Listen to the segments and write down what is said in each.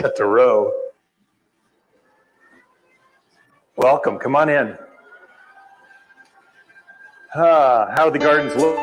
Got the row. Welcome, come on in. How the gardens look.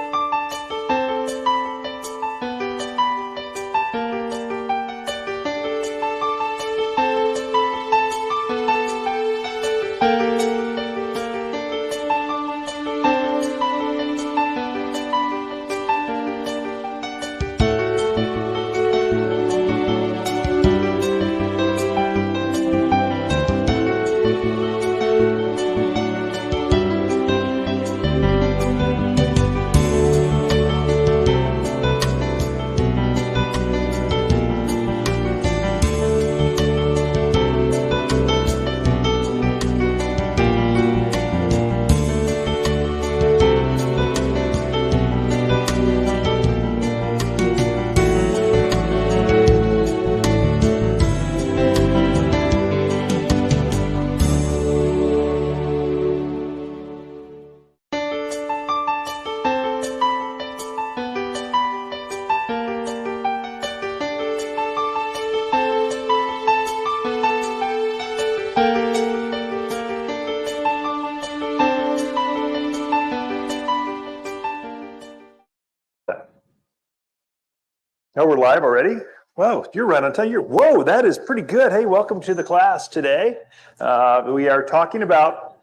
Oh, we're live already? Whoa, you're right on time. Whoa, that is pretty good. Hey, welcome to the class today. We are talking about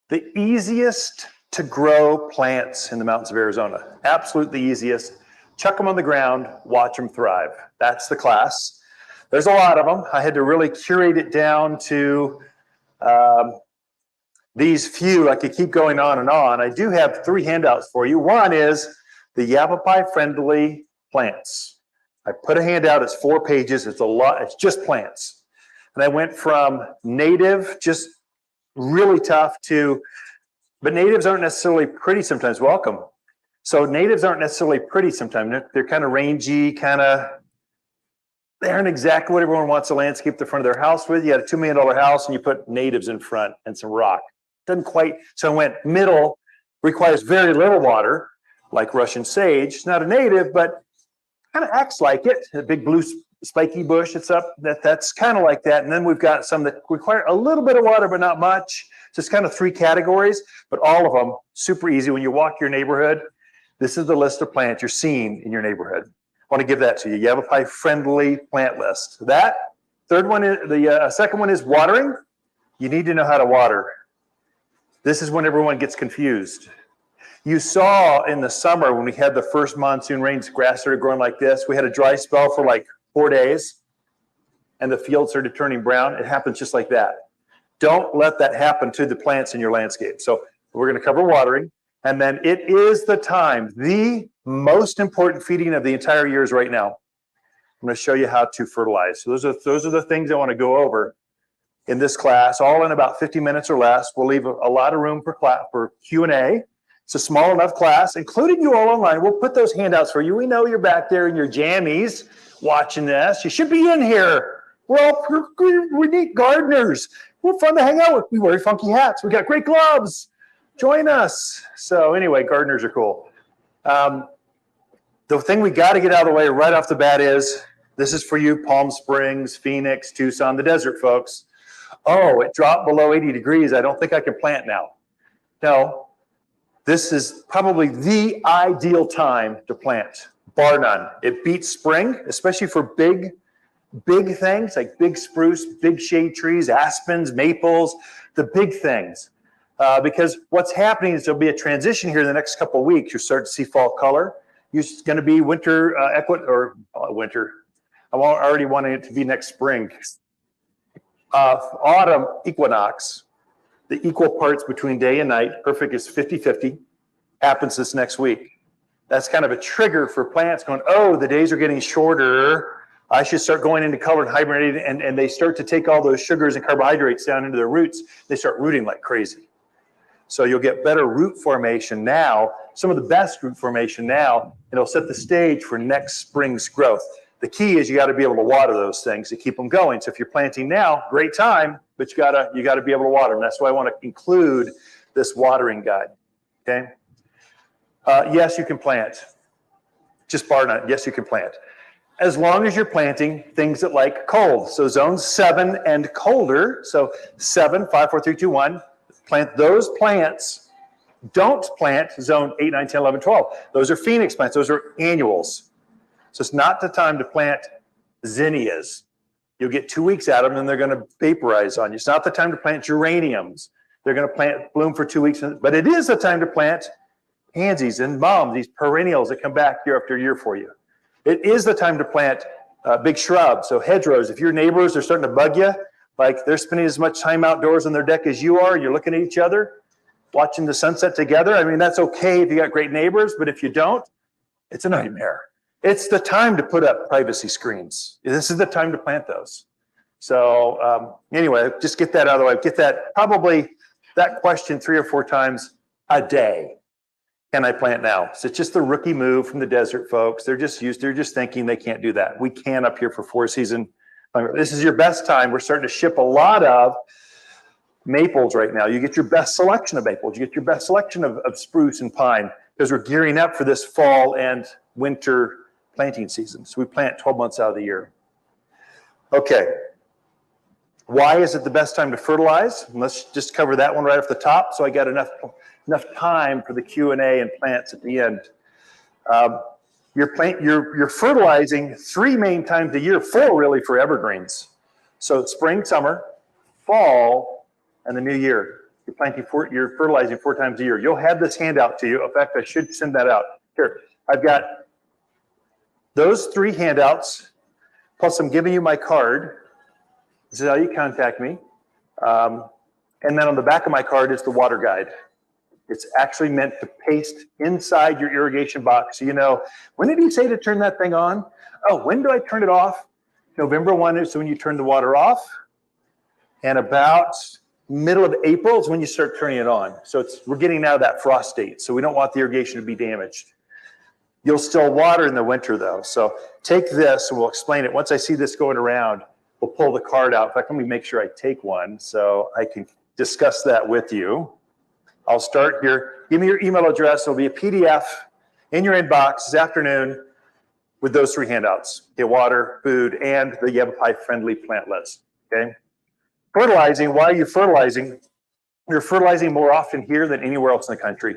the easiest to grow plants in the mountains of Arizona. Absolutely easiest. Chuck them on the ground, watch them thrive. That's the class. There's a lot of them. I had to really curate it down to these few. I could keep going on and on. I do have 3 handouts for you. One is the Yavapai friendly plants. I put a handout, it's 4 pages, it's a lot, it's just plants. And I went from native, just really tough to, but natives aren't necessarily pretty sometimes. Welcome. So natives aren't necessarily pretty sometimes. They're kind of rangy, they aren't exactly what everyone wants to landscape the front of their house with. You got a $2 million house and you put natives in front and some rock. Doesn't quite, so I went middle, requires very little water, like Russian sage. It's not a native, but kind of acts like it. A big blue spiky bush, it's up, that's kind of like that. And then we've got some that require a little bit of water, but not much. So it's kind of 3 categories, but all of them super easy. When you walk your neighborhood, this is the list of plants you're seeing in your neighborhood. I want to give that to you. Yavapai friendly plant list. That third one is the second one is watering. You need to know how to water. This is when everyone gets confused. You saw in the summer when we had the first monsoon rains, grass started growing like this. We had a dry spell for like 4 days and the field started turning brown. It happens just like that. Don't let that happen to the plants in your landscape. So we're going to cover watering. And then it is the time, the most important feeding of the entire year is right now. I'm going to show you how to fertilize. So those are the things I want to go over in this class, all in about 50 minutes or less. We'll leave a lot of room for Q&A. It's a small enough class, including you all online. We'll put those handouts for you. We know you're back there in your jammies watching this. You should be in here. We need gardeners. We're fun to hang out with. We wear funky hats. We got great gloves. Join us. So anyway, gardeners are cool. The thing we got to get out of the way right off the bat is, this is for you, Palm Springs, Phoenix, Tucson, the desert folks. Oh, it dropped below 80 degrees. I don't think I can plant now. No. This is probably the ideal time to plant, bar none. It beats spring, especially for big things like big spruce, big shade trees, aspens, maples, the big things. Because what's happening is there'll be a transition here in the next couple of weeks. You'll start to see fall color. It's going to be winter, winter. I'm already wanting it to be next spring. Autumn equinox. The equal parts between day and night, perfect is 50-50, happens this next week. That's kind of a trigger for plants going, oh, the days are getting shorter. I should start going into color and hibernating, and they start to take all those sugars and carbohydrates down into their roots. They start rooting like crazy. So you'll get better root formation now, some of the best root formation now, and it'll set the stage for next spring's growth. The key is you got to be able to water those things to keep them going. So if you're planting now, great time, but you gotta be able to water them. That's why I want to include this watering guide. Okay. Yes, you can plant. Just bar none. Yes, you can plant. as long as you're planting things that like cold. So zones 7 and colder. So 7, 5, 4, 3, 2, 1. Plant those plants. Don't plant zone 8, 9, 10, 11, 12. Those are phoenix plants. Those are annuals. So it's not the time to plant zinnias. You'll get 2 weeks out of them and they're going to vaporize on you. It's not the time to plant geraniums. They're going to bloom for 2 weeks. But it is the time to plant pansies and mums, these perennials that come back year after year for you. It is the time to plant big shrubs, so hedgerows. If your neighbors are starting to bug you, like they're spending as much time outdoors on their deck as you are, you're looking at each other, watching the sunset together. I mean, that's okay if you got great neighbors, but if you don't, it's a nightmare. It's the time to put up privacy screens. This is the time to plant those. So anyway, just get that out of the way. Get that, probably that question 3 or 4 times a day. Can I plant now? So it's just the rookie move from the desert folks. They're just thinking they can't do that. We can up here for 4 season. This is your best time. We're starting to ship a lot of maples right now. You get your best selection of maples. You get your best selection of spruce and pine because we're gearing up for this fall and winter planting season. So we plant 12 months out of the year. Okay. Why is it the best time to fertilize? Let's just cover that one right off the top. So I got enough time for the Q&A and plants at the end. You're fertilizing 3 main times a year, 4 really for evergreens. So spring, summer, fall, and the new year. You're fertilizing 4 times a year. You'll have this handout to you. In fact, I should send that out. Here, I've got those 3 handouts, plus I'm giving you my card. This is how you contact me. And then on the back of my card is the water guide. It's actually meant to paste inside your irrigation box. So you know, when did he say to turn that thing on? Oh, when do I turn it off? November 1 is when you turn the water off. And about middle of April is when you start turning it on. So we're getting out of that frost date. So we don't want the irrigation to be damaged. You'll still water in the winter though. So take this and we'll explain it. Once I see this going around, we'll pull the card out. In fact, let me make sure I take one so I can discuss that with you. I'll start here. Give me your email address. It'll be a PDF in your inbox this afternoon with those 3 handouts. Okay, water, food, and the Yavapai friendly plant list. Okay. Fertilizing, why are you fertilizing? You're fertilizing more often here than anywhere else in the country.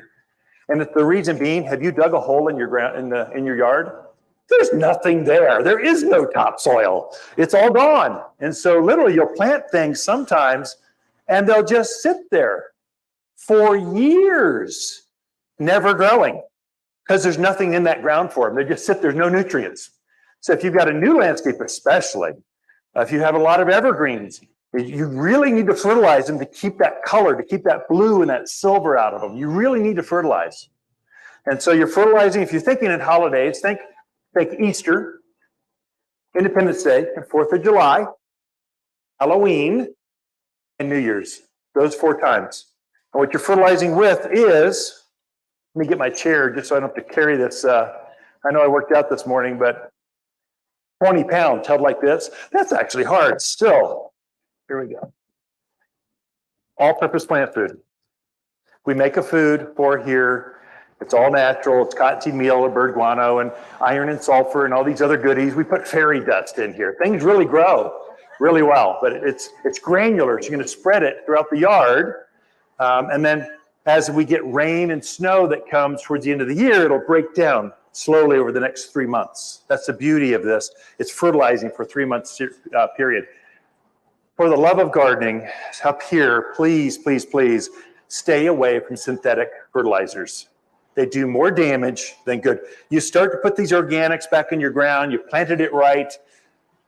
And the reason being, have you dug a hole in your ground in your yard? There's nothing there. There is no topsoil. It's all gone. And so literally you'll plant things sometimes and they'll just sit there for years, never growing, because there's nothing in that ground for them. They just sit, there's no nutrients. So if you've got a new landscape, especially, if you have a lot of evergreens, you really need to fertilize them to keep that color, to keep that blue and that silver out of them. You really need to fertilize. And so you're fertilizing, if you're thinking in holidays, think Easter, Independence Day, 4th of July, Halloween, and New Year's. Those 4 times. And what you're fertilizing with is, let me get my chair just so I don't have to carry this. I know I worked out this morning, but 20 pounds held like this. That's actually hard still. Here we go. All-purpose plant food. We make a food for here. It's all natural. It's cottonseed meal or bird guano and iron and sulfur and all these other goodies. We put fairy dust in here. Things really grow really well, but it's granular. So you're going to spread it throughout the yard. And then as we get rain and snow that comes towards the end of the year, it'll break down slowly over the next 3 months. That's the beauty of this. It's fertilizing for 3 months period. For the love of gardening, up here, please, please, please stay away from synthetic fertilizers. They do more damage than good. You start to put these organics back in your ground, you planted it right,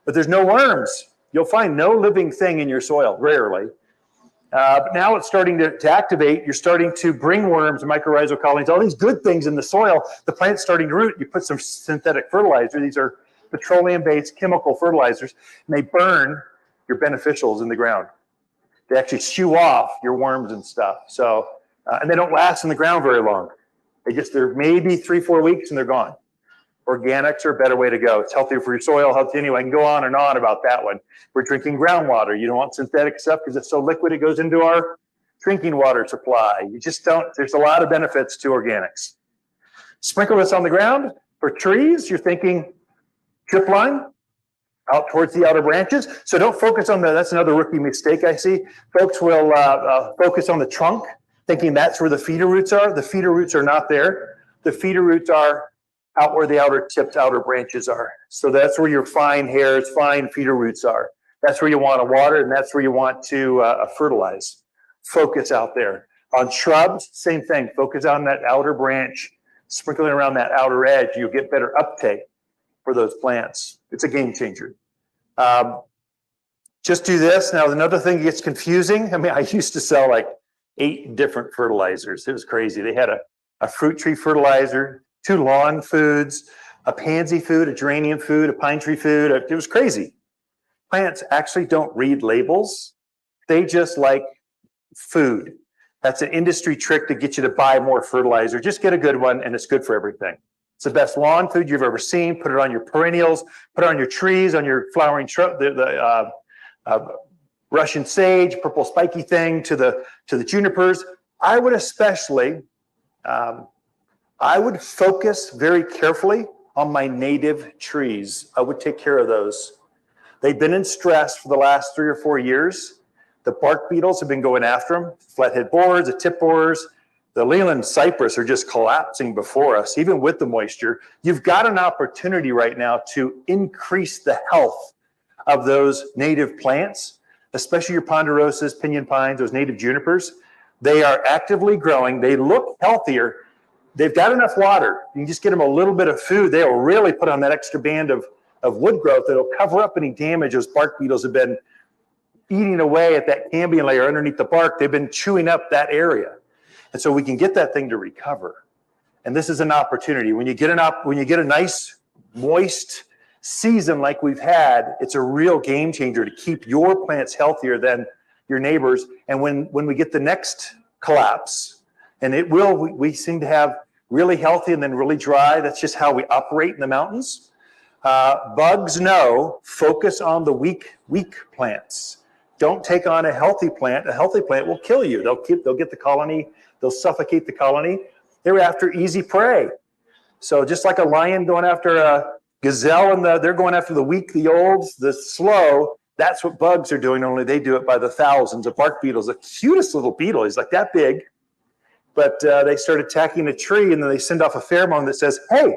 but there's no worms. You'll find no living thing in your soil, rarely. But now it's starting to activate. You're starting to bring worms and mycorrhizal colonies, all these good things in the soil. The plant's starting to root. You put some synthetic fertilizer. These are petroleum-based chemical fertilizers, and they burn your beneficials in the ground. They actually shoo off your worms and stuff. So, and they don't last in the ground very long. They're maybe 3-4 weeks and they're gone. Organics are a better way to go. It's healthier for your soil, healthy anyway. I can go on and on about that one. We're drinking groundwater. You don't want synthetic stuff because it's so liquid it goes into our drinking water supply. You just don't, there's a lot of benefits to organics. Sprinkle this on the ground. For trees, you're thinking Drip line out towards the outer branches. So don't focus on that's another rookie mistake I see. Folks will focus on the trunk, thinking that's where the feeder roots are. The feeder roots are not there. The feeder roots are out where the outer branches are. So that's where your fine hairs, fine feeder roots are. That's where you want to water, and that's where you want to fertilize. Focus out there. On shrubs, same thing. Focus on that outer branch, sprinkling around that outer edge. You'll get better uptake for those plants. It's a game changer. Just do this. Now, another thing that gets confusing. I mean, I used to sell like 8 different fertilizers. It was crazy. They had a fruit tree fertilizer, 2 lawn foods, a pansy food, a geranium food, a pine tree food. It was crazy. Plants actually don't read labels. They just like food. That's an industry trick to get you to buy more fertilizer. Just get a good one, and it's good for everything. It's the best lawn food you've ever seen. Put it on your perennials, put it on your trees, on your flowering shrub, the Russian sage, purple spiky thing, to the junipers. I would especially, I would focus very carefully on my native trees. I would take care of those. They've been in stress for the last 3 or 4 years. The bark beetles have been going after them. Flathead borers, the tip borers, the Leland cypress are just collapsing before us, even with the moisture. You've got an opportunity right now to increase the health of those native plants, especially your ponderosas, pinyon pines, those native junipers. They are actively growing. They look healthier. They've got enough water. You can just get them a little bit of food. They'll really put on that extra band of wood growth that'll cover up any damage those bark beetles have been eating away at that cambium layer underneath the bark. They've been chewing up that area. And so we can get that thing to recover. And this is an opportunity. When you get a nice, moist season like we've had, it's a real game changer to keep your plants healthier than your neighbors. And when we get the next collapse, and it will, we seem to have really healthy and then really dry. That's just how we operate in the mountains. Bugs know, focus on the weak plants. Don't take on a healthy plant. A healthy plant will kill you. They'll get the colony. They'll suffocate the colony. They're after easy prey. So just like a lion going after a gazelle, and they're going after the weak, the old, the slow. That's what bugs are doing, only they do it by the thousands. A bark beetle's the cutest little beetle. He's like that big. But they start attacking a tree, and then they send off a pheromone that says, hey,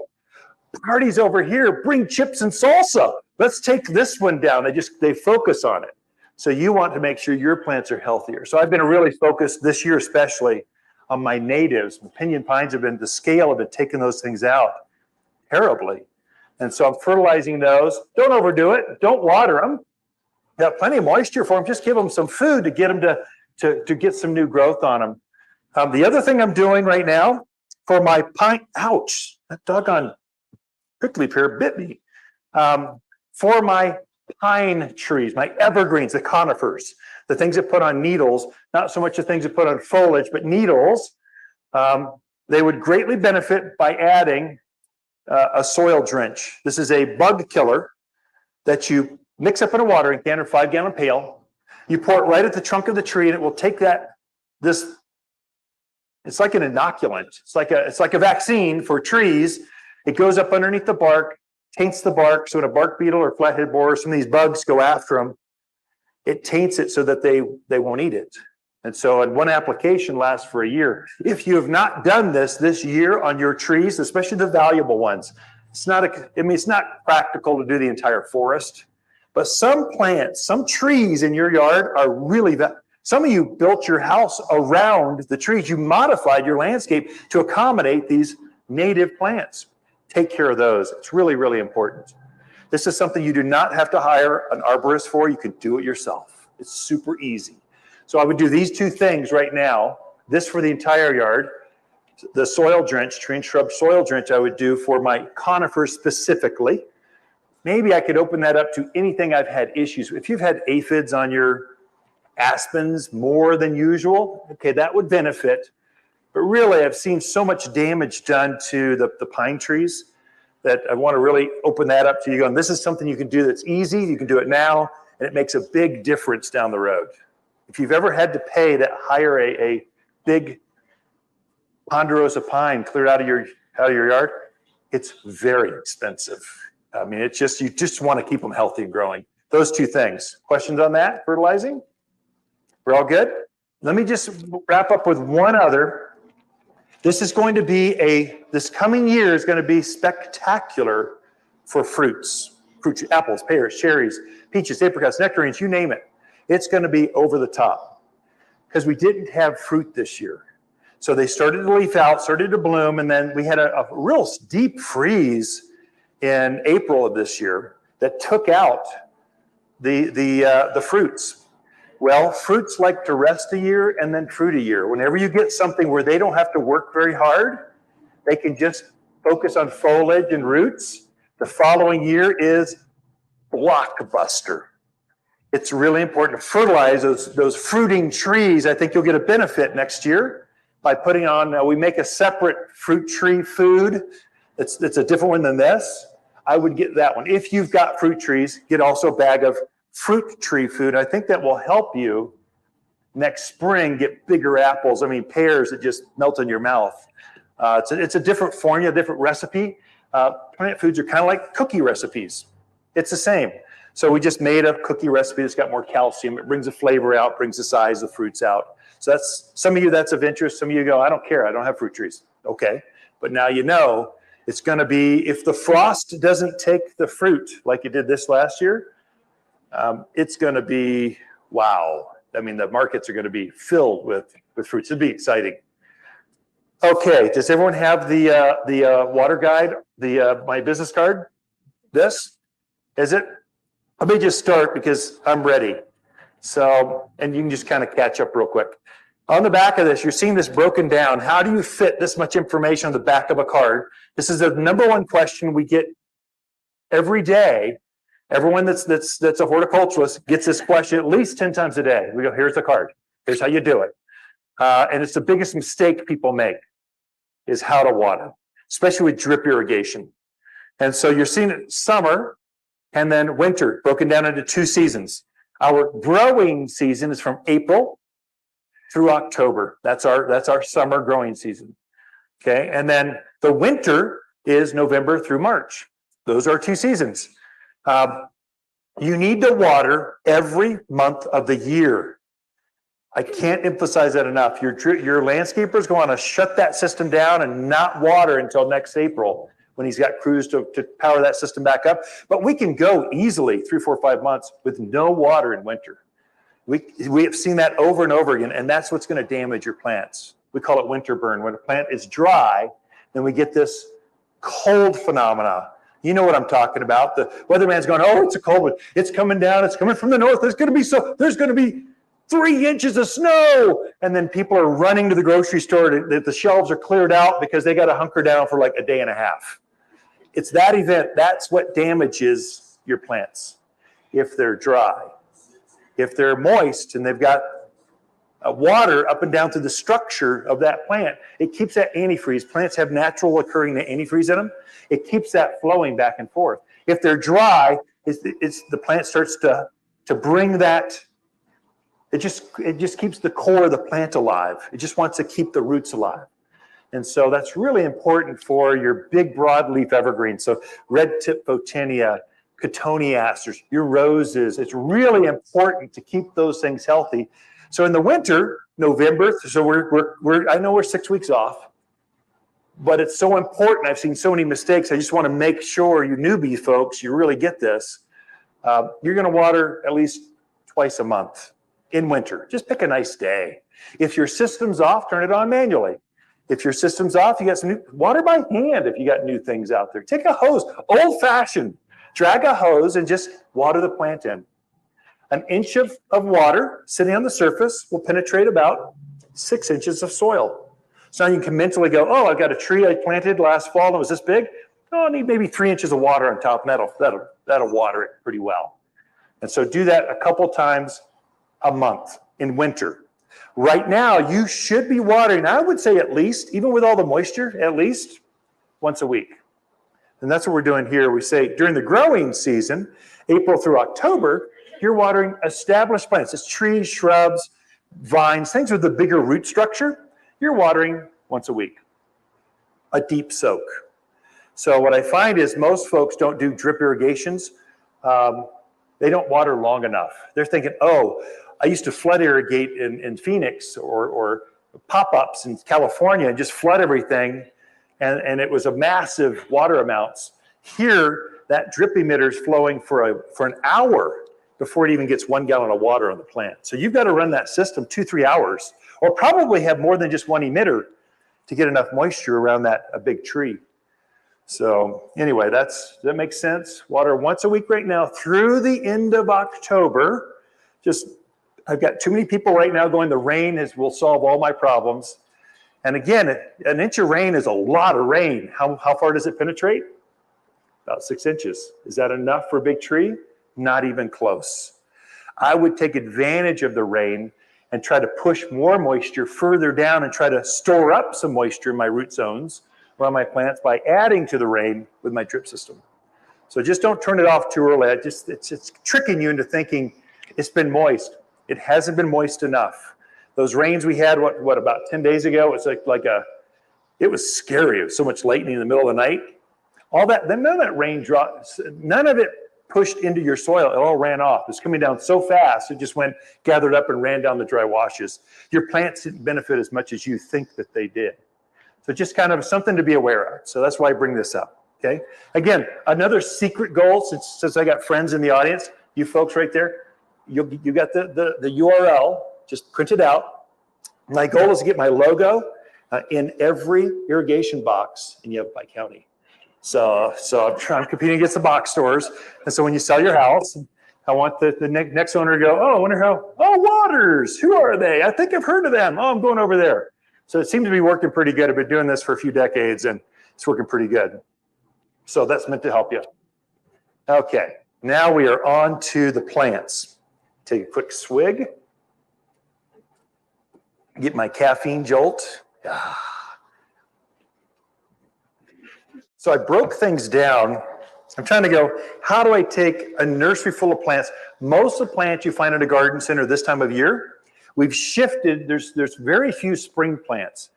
party's over here. Bring chips and salsa. Let's take this one down. They focus on it. So you want to make sure your plants are healthier. So I've been really focused this year, especially on my natives. The pinyon pines have been, the scale of it, taking those things out terribly. And so I'm fertilizing those. Don't overdo it. Don't water them. You have plenty of moisture for them. Just give them some food to get them to get some new growth on them. The other thing I'm doing right now for my pine, ouch, that doggone prickly pear bit me. For my pine trees, my evergreens, the conifers, the things that put on needles, not so much the things that put on foliage, but needles, they would greatly benefit by adding a soil drench. This is a bug killer that you mix up in a watering can or 5-gallon pail. You pour it right at the trunk of the tree, and it will take it's like an inoculant. It's like a vaccine for trees. It goes up underneath the bark, taints the bark. So when a bark beetle or flathead borer, some of these bugs go after them, it taints it so that they won't eat it. And so one application lasts for a year. If you have not done this year on your trees, especially the valuable ones, it's not practical to do the entire forest, but some plants, some trees in your yard are really some of you built your house around the trees. You modified your landscape to accommodate these native plants. Take care of those. It's really, really important. This is something you do not have to hire an arborist for. You can do it yourself. It's super easy. So I would do these 2 things right now. This for the entire yard. The soil drench, tree and shrub soil drench, I would do for my conifers specifically. Maybe I could open that up to anything I've had issues with. If you've had aphids on your aspens more than usual, okay, that would benefit. But really, I've seen so much damage done to the pine trees that I want to really open that up to you. And this is something you can do that's easy. You can do it now, and it makes a big difference down the road. If you've ever had to hire a big ponderosa pine cleared out of your yard, it's very expensive. I mean, it's just, you just want to keep them healthy and growing. Those two things. Questions on that, fertilizing? We're all good? Let me just wrap up with one other. This is going to be this coming year is going to be spectacular for fruits. Fruits, apples, pears, cherries, peaches, apricots, nectarines, you name it. It's going to be over the top because we didn't have fruit this year. So they started to leaf out, started to bloom, and then we had a real deep freeze in April of this year that took out the fruits. Well, fruits like to rest a year and then fruit a year. Whenever you get something where they don't have to work very hard, they can just focus on foliage and roots, the following year is blockbuster. It's really important to fertilize those fruiting trees. I think you'll get a benefit next year by putting on, we make a separate fruit tree food. It's a different one than this. I would get that one. If you've got fruit trees, get also a bag of fruit tree food. I think that will help you next spring get bigger apples. I mean, pears that just melt in your mouth. It's a different formula, different recipe. Plant foods are kind of like cookie recipes. It's the same. So we just made a cookie recipe that's got more calcium. It brings the flavor out, brings the size of the fruits out. So that's, some of you that's of interest. Some of you go, I don't care, I don't have fruit trees. Okay, but now you know it's gonna be, if the frost doesn't take the fruit like it did this last year, it's gonna be, wow. I mean, the markets are gonna be filled with fruits. It'll be exciting. Okay, does everyone have the water guide, my business card? This, is it? Let me just start because I'm ready. So, and you can just kind of catch up real quick. On the back of this, you're seeing this broken down. How do you fit this much information on the back of a card? This is the #1 question we get every day. Everyone that's a horticulturalist gets this question at least 10 times a day. We go, here's the card. Here's how you do it. And it's the biggest mistake people make is how to water, especially with drip irrigation. And so you're seeing it summer and then winter, broken down into 2 seasons. Our growing season is from April through October. That's our summer growing season. Okay, and then the winter is November through March. Those are 2 seasons. You need to water every month of the year. I can't emphasize that enough. Your landscaper's going to shut that system down and not water until next April when he's got crews to power that system back up. But we can go easily 3, 4, 5 months with no water in winter. We have seen that over and over again, and that's what's going to damage your plants. We call it winter burn. When a plant is dry, then we get this cold phenomena. You know what I'm talking about. The weatherman's going, oh, it's a cold one. It's coming down. It's coming from the north. There's going to be 3 inches of snow. And then people are running to the grocery store. The shelves are cleared out because they got to hunker down for like a day and a half. It's that event. That's what damages your plants. If they're dry, if they're moist and they've got water up and down through the structure of that plant, it keeps that antifreeze. Plants have natural occurring antifreeze in them. It keeps that flowing back and forth. If they're dry, the plant starts to bring that. It just keeps the core of the plant alive. It just wants to keep the roots alive. And so that's really important for your big broadleaf evergreens. So red tip Botinia, Cotoneasters, your roses. It's really important to keep those things healthy. So in the winter, November, so I know we're 6 weeks off, but it's so important. I've seen so many mistakes. I just want to make sure you newbie folks, you really get this. You're going to water at least twice a month in winter. Just pick a nice day. If your system's off, turn it on manually. If your system's off, you got some new, water by hand if you got new things out there. Take a hose, old-fashioned. Drag a hose and just water the plant in. An inch of water sitting on the surface will penetrate about 6 inches of soil. So now you can mentally go, oh, I've got a tree I planted last fall and it was this big. Oh, I need maybe 3 inches of water on top, and that'll water it pretty well. And so do that a couple times a month in winter. Right now, you should be watering, I would say at least, even with all the moisture, at least once a week. And that's what we're doing here. We say during the growing season, April through October, you're watering established plants. It's trees, shrubs, vines, things with the bigger root structure. You're watering once a week. A deep soak. So what I find is most folks don't do drip irrigations. They don't water long enough. They're thinking, oh, I used to flood irrigate in Phoenix or pop-ups in California and just flood everything. And it was a massive water amounts. Here, that drip emitter is flowing for an hour before it even gets 1 gallon of water on the plant. So you've got to run that system 2-3 hours, or probably have more than just one emitter to get enough moisture around a big tree. So anyway, that makes sense. Water once a week right now through the end of October. I've got too many people right now going, the rain will solve all my problems. And again, an inch of rain is a lot of rain. How far does it penetrate? About 6 inches. Is that enough for a big tree? Not even close. I would take advantage of the rain and try to push more moisture further down and try to store up some moisture in my root zones around my plants by adding to the rain with my drip system. So just don't turn it off too early. It's tricking you into thinking it's been moist. It hasn't been moist enough. Those rains we had, what about 10 days ago? It's it was scary. It was so much lightning in the middle of the night. None of that rain drops, none of it pushed into your soil. It all ran off. It's coming down so fast, it just gathered up and ran down the dry washes. Your plants didn't benefit as much as you think that they did. So just kind of something to be aware of. So that's why I bring this up, okay? Again, another secret goal, since I got friends in the audience, you folks right there, you got the URL, just print it out. My goal is to get my logo in every irrigation box in Yavapai County. So I'm competing against the box stores. And so when you sell your house, I want the next owner to go, oh, I wonder Waters, who are they? I think I've heard of them. Oh, I'm going over there. So it seems to be working pretty good. I've been doing this for a few decades and it's working pretty good. So that's meant to help you. Okay, now we are on to the plants. Take a quick swig. Get my caffeine jolt. So I broke things down. I'm trying to go, how do I take a nursery full of plants? Most of the plants you find at a garden center this time of year, we've shifted. There's very few spring plants,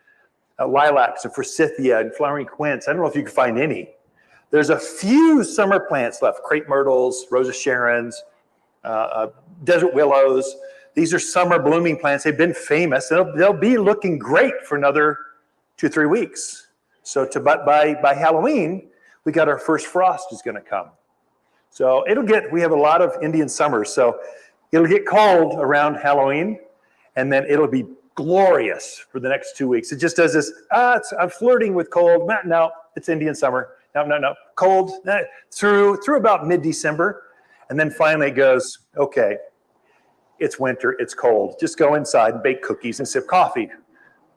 lilacs and forsythia and flowering quince. I don't know if you can find any. There's a few summer plants left, crepe myrtles, Rose of Sharon's, desert willows. These are summer blooming plants. They've been famous. They'll be looking great for another 2-3 weeks. So by Halloween, we got our first frost is going to come. So we have a lot of Indian summers. So it'll get cold around Halloween, and then it'll be glorious for the next 2 weeks. It just does this, I'm flirting with cold. No, it's Indian summer. No, cold through about mid-December. And then finally it goes, okay, it's winter, it's cold. Just go inside and bake cookies and sip coffee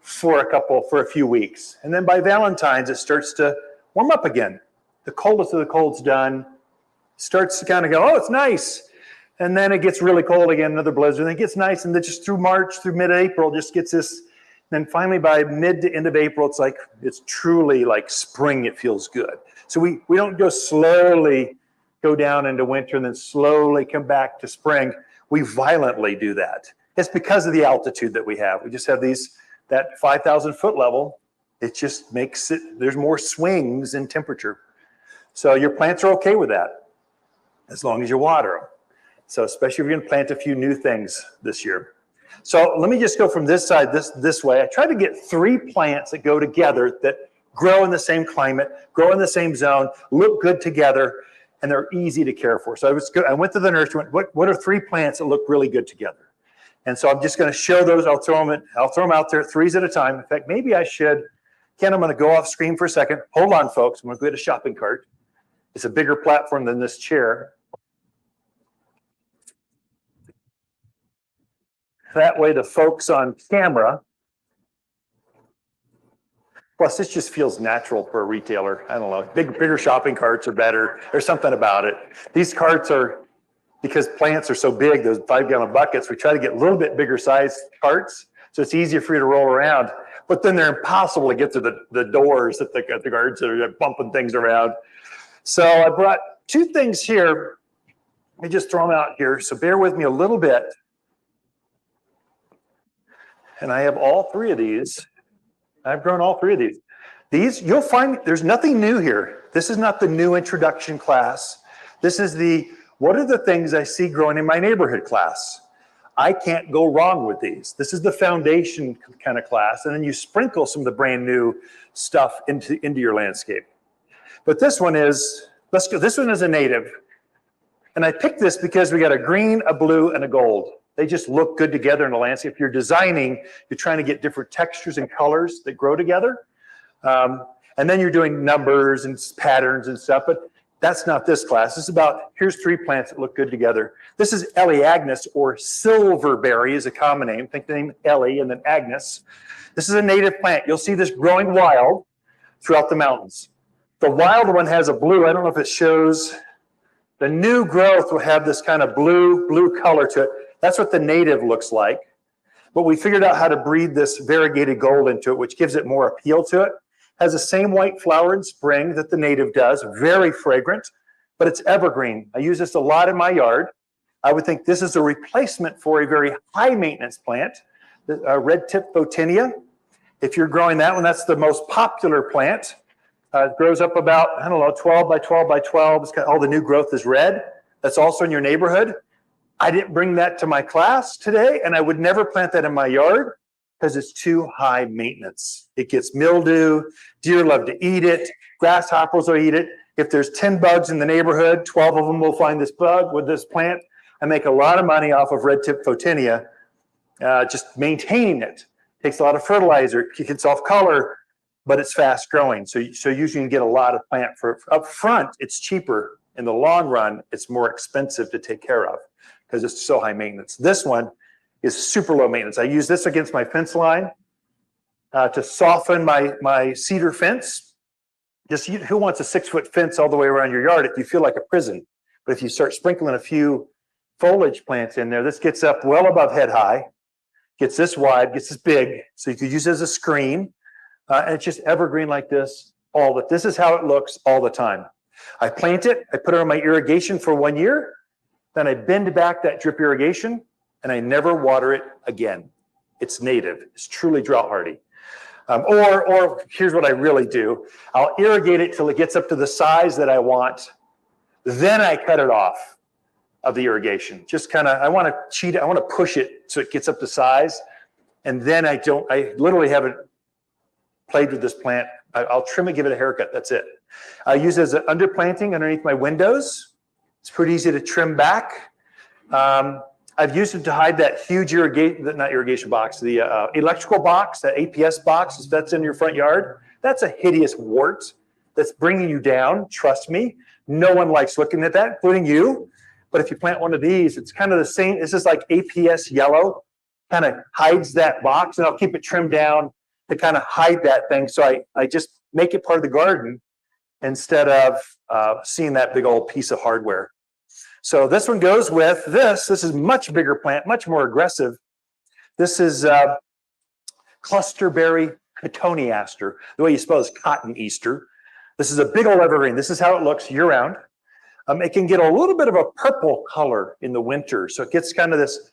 for a few weeks. And then by Valentine's, it starts to warm up again. The coldest of the cold's done. Starts to kind of go, oh, it's nice. And then it gets really cold again, another blizzard. And it gets nice. And then just through March, through mid-April, just gets this. And then finally by mid to end of April, it's truly like spring. It feels good. So we don't go slowly go down into winter and then slowly come back to spring. We violently do that. It's because of the altitude that we have. We just have that 5,000 foot level. It just makes there's more swings in temperature. So your plants are okay with that as long as you water them. So especially if you're gonna plant a few new things this year. So let me just go from this side this way. I try to get 3 plants that go together that grow in the same climate, grow in the same zone, look good together, and they're easy to care for. So I went to the nursery, what are 3 plants that look really good together? And so I'm just going to show those. I'll throw them out there 3s at a time. In fact, maybe I should. Ken, I'm going to go off screen for a second. Hold on, folks. I'm going to go get a shopping cart. It's a bigger platform than this chair. That way the folks on camera, plus this just feels natural for a retailer. I don't know, bigger shopping carts are better. There's something about it. These carts are, because plants are so big, those 5-gallon buckets, we try to get a little bit bigger size carts so it's easier for you to roll around. But then they're impossible to get to the doors at the guards that are bumping things around. So I brought 2 things here. Let me just throw them out here. So bear with me a little bit. And I have all 3 of these. I've grown all 3 of these. These, you'll find there's nothing new here. This is not the new introduction class. This is the, what are the things I see growing in my neighborhood class? I can't go wrong with these. This is the foundation kind of class, and then you sprinkle some of the brand new stuff into your landscape. But this one is, let's go, this one is a native. And I picked this because we got a green, a blue, and a gold. They just look good together in a landscape. If you're designing, you're trying to get different textures and colors that grow together. And then you're doing numbers and patterns and stuff, but that's not this class. This is about, here's 3 plants that look good together. This is Ellie Agnes, or Silverberry is a common name. Think the name Ellie and then Agnes. This is a native plant. You'll see this growing wild throughout the mountains. The wild one has a blue, I don't know if it shows, the new growth will have this kind of blue color to it. That's what the native looks like. But we figured out how to breed this variegated gold into it, which gives it more appeal to it. Has the same white flower in spring that the native does, very fragrant, but it's evergreen. I use this a lot in my yard. I would think this is a replacement for a very high maintenance plant, the red Tip Botinia. If you're growing that one, that's the most popular plant. It grows up about, I don't know, 12 by 12 by 12. It's got all the new growth is red. That's also in your neighborhood. I didn't bring that to my class today, and I would never plant that in my yard because it's too high maintenance. It gets mildew, deer love to eat it, grasshoppers will eat it. If there's 10 bugs in the neighborhood, 12 of them will find this bug with this plant. I make a lot of money off of red Tip Botinia, just maintaining it. Takes a lot of fertilizer, it gets off color, but it's fast growing. So usually you can get a lot of plant for up front, it's cheaper. In the long run, it's more expensive to take care of because it's so high maintenance. This one is super low maintenance. I use this against my fence line to soften my cedar fence. Just who wants a 6-foot fence all the way around your yard if you feel like a prison? But if you start sprinkling a few foliage plants in there, this gets up well above head high, gets this wide, gets this big, so you could use it as a screen. And it's just evergreen like this. This is how it looks all the time. I plant it, I put it on my irrigation for 1 year, then I bend back that drip irrigation, and I never water it again. It's native, it's truly drought hardy. Or here's what I really do. I'll irrigate it till it gets up to the size that I want. Then I cut it off of the irrigation. Just kind of, I want to cheat it, I want to push it so it gets up to size. And then I literally haven't played with this plant. I'll trim it, give it a haircut, that's it. I use it as an underplanting underneath my windows. It's pretty easy to trim back. I've used it to hide that huge not irrigation box, the electrical box, that APS box that's in your front yard. That's a hideous wart that's bringing you down, trust me. No one likes looking at that, including you. But if you plant one of these, it's kind of the same. This is like APS yellow, kind of hides that box, and I'll keep it trimmed down to kind of hide that thing. So I just make it part of the garden instead of seeing that big old piece of hardware. So this one goes with this. This is much bigger plant, much more aggressive. This is clusterberry Cotoneaster, the way you spell is cotton Easter. This is a big old evergreen. This is how it looks year round. It can get a little bit of a purple color in the winter. So it gets kind of this,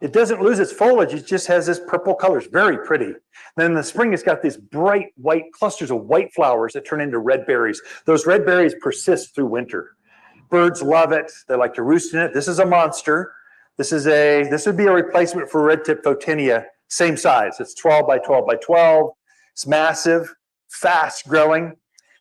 it doesn't lose its foliage. It just has this purple color. It's very pretty. Then in the spring, it's got these bright white clusters of white flowers that turn into red berries. Those red berries persist through winter. Birds love it. They like to roost in it. This is a monster. This would be a replacement for red Tip Botinia, same size. It's 12 by 12 by 12. It's massive, fast growing.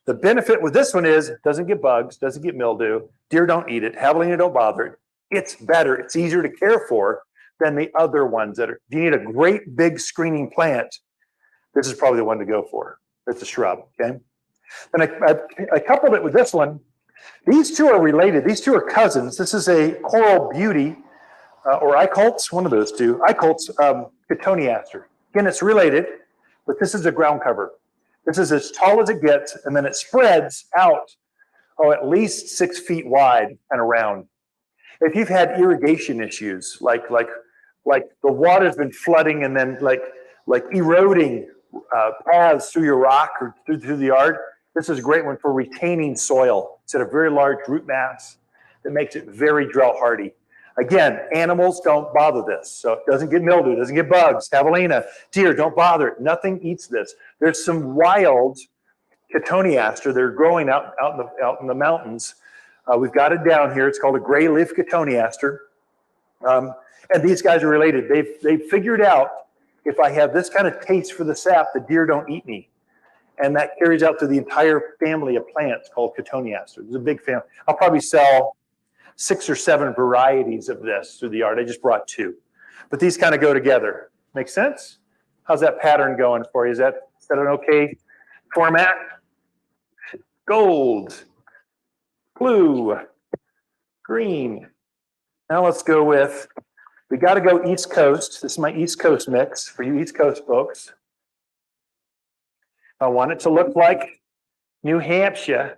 The benefit with this one is it doesn't get bugs, doesn't get mildew. Deer don't eat it. Javelina don't bother it. It's better. It's easier to care for than the other ones that are. If you need a great big screening plant, this is probably the one to go for. It's a shrub, okay? And I coupled it with this one. These two are related. These two are cousins. This is a Coral Beauty, or Icolts, one of those two. Icolts, Cotoneaster. Again, it's related, but this is a ground cover. This is as tall as it gets, and then it spreads out, at least 6 feet wide and around. If you've had irrigation issues, like the water's been flooding and then like eroding paths through your rock or through the yard, this is a great one for retaining soil. It's got a very large root mass that makes it very drought hardy. Again, animals don't bother this. So it doesn't get mildew, doesn't get bugs, javelina, deer, don't bother it. Nothing eats this. There's some wild Cotoneaster. They're growing out in the mountains. We've got it down here. It's called a gray leaf Cotoneaster. And these guys are related. They've figured out if I have this kind of taste for the sap, the deer don't eat me. And that carries out to the entire family of plants called Cotoneaster. There's a big family. I'll probably sell 6 or 7 varieties of this through the yard. I just brought 2. But these kind of go together. Make sense? How's that pattern going for you? Is that an okay format? Gold, blue, green. Now let's go with, we got to go East Coast. This is my East Coast mix for you East Coast folks. I want it to look like New Hampshire.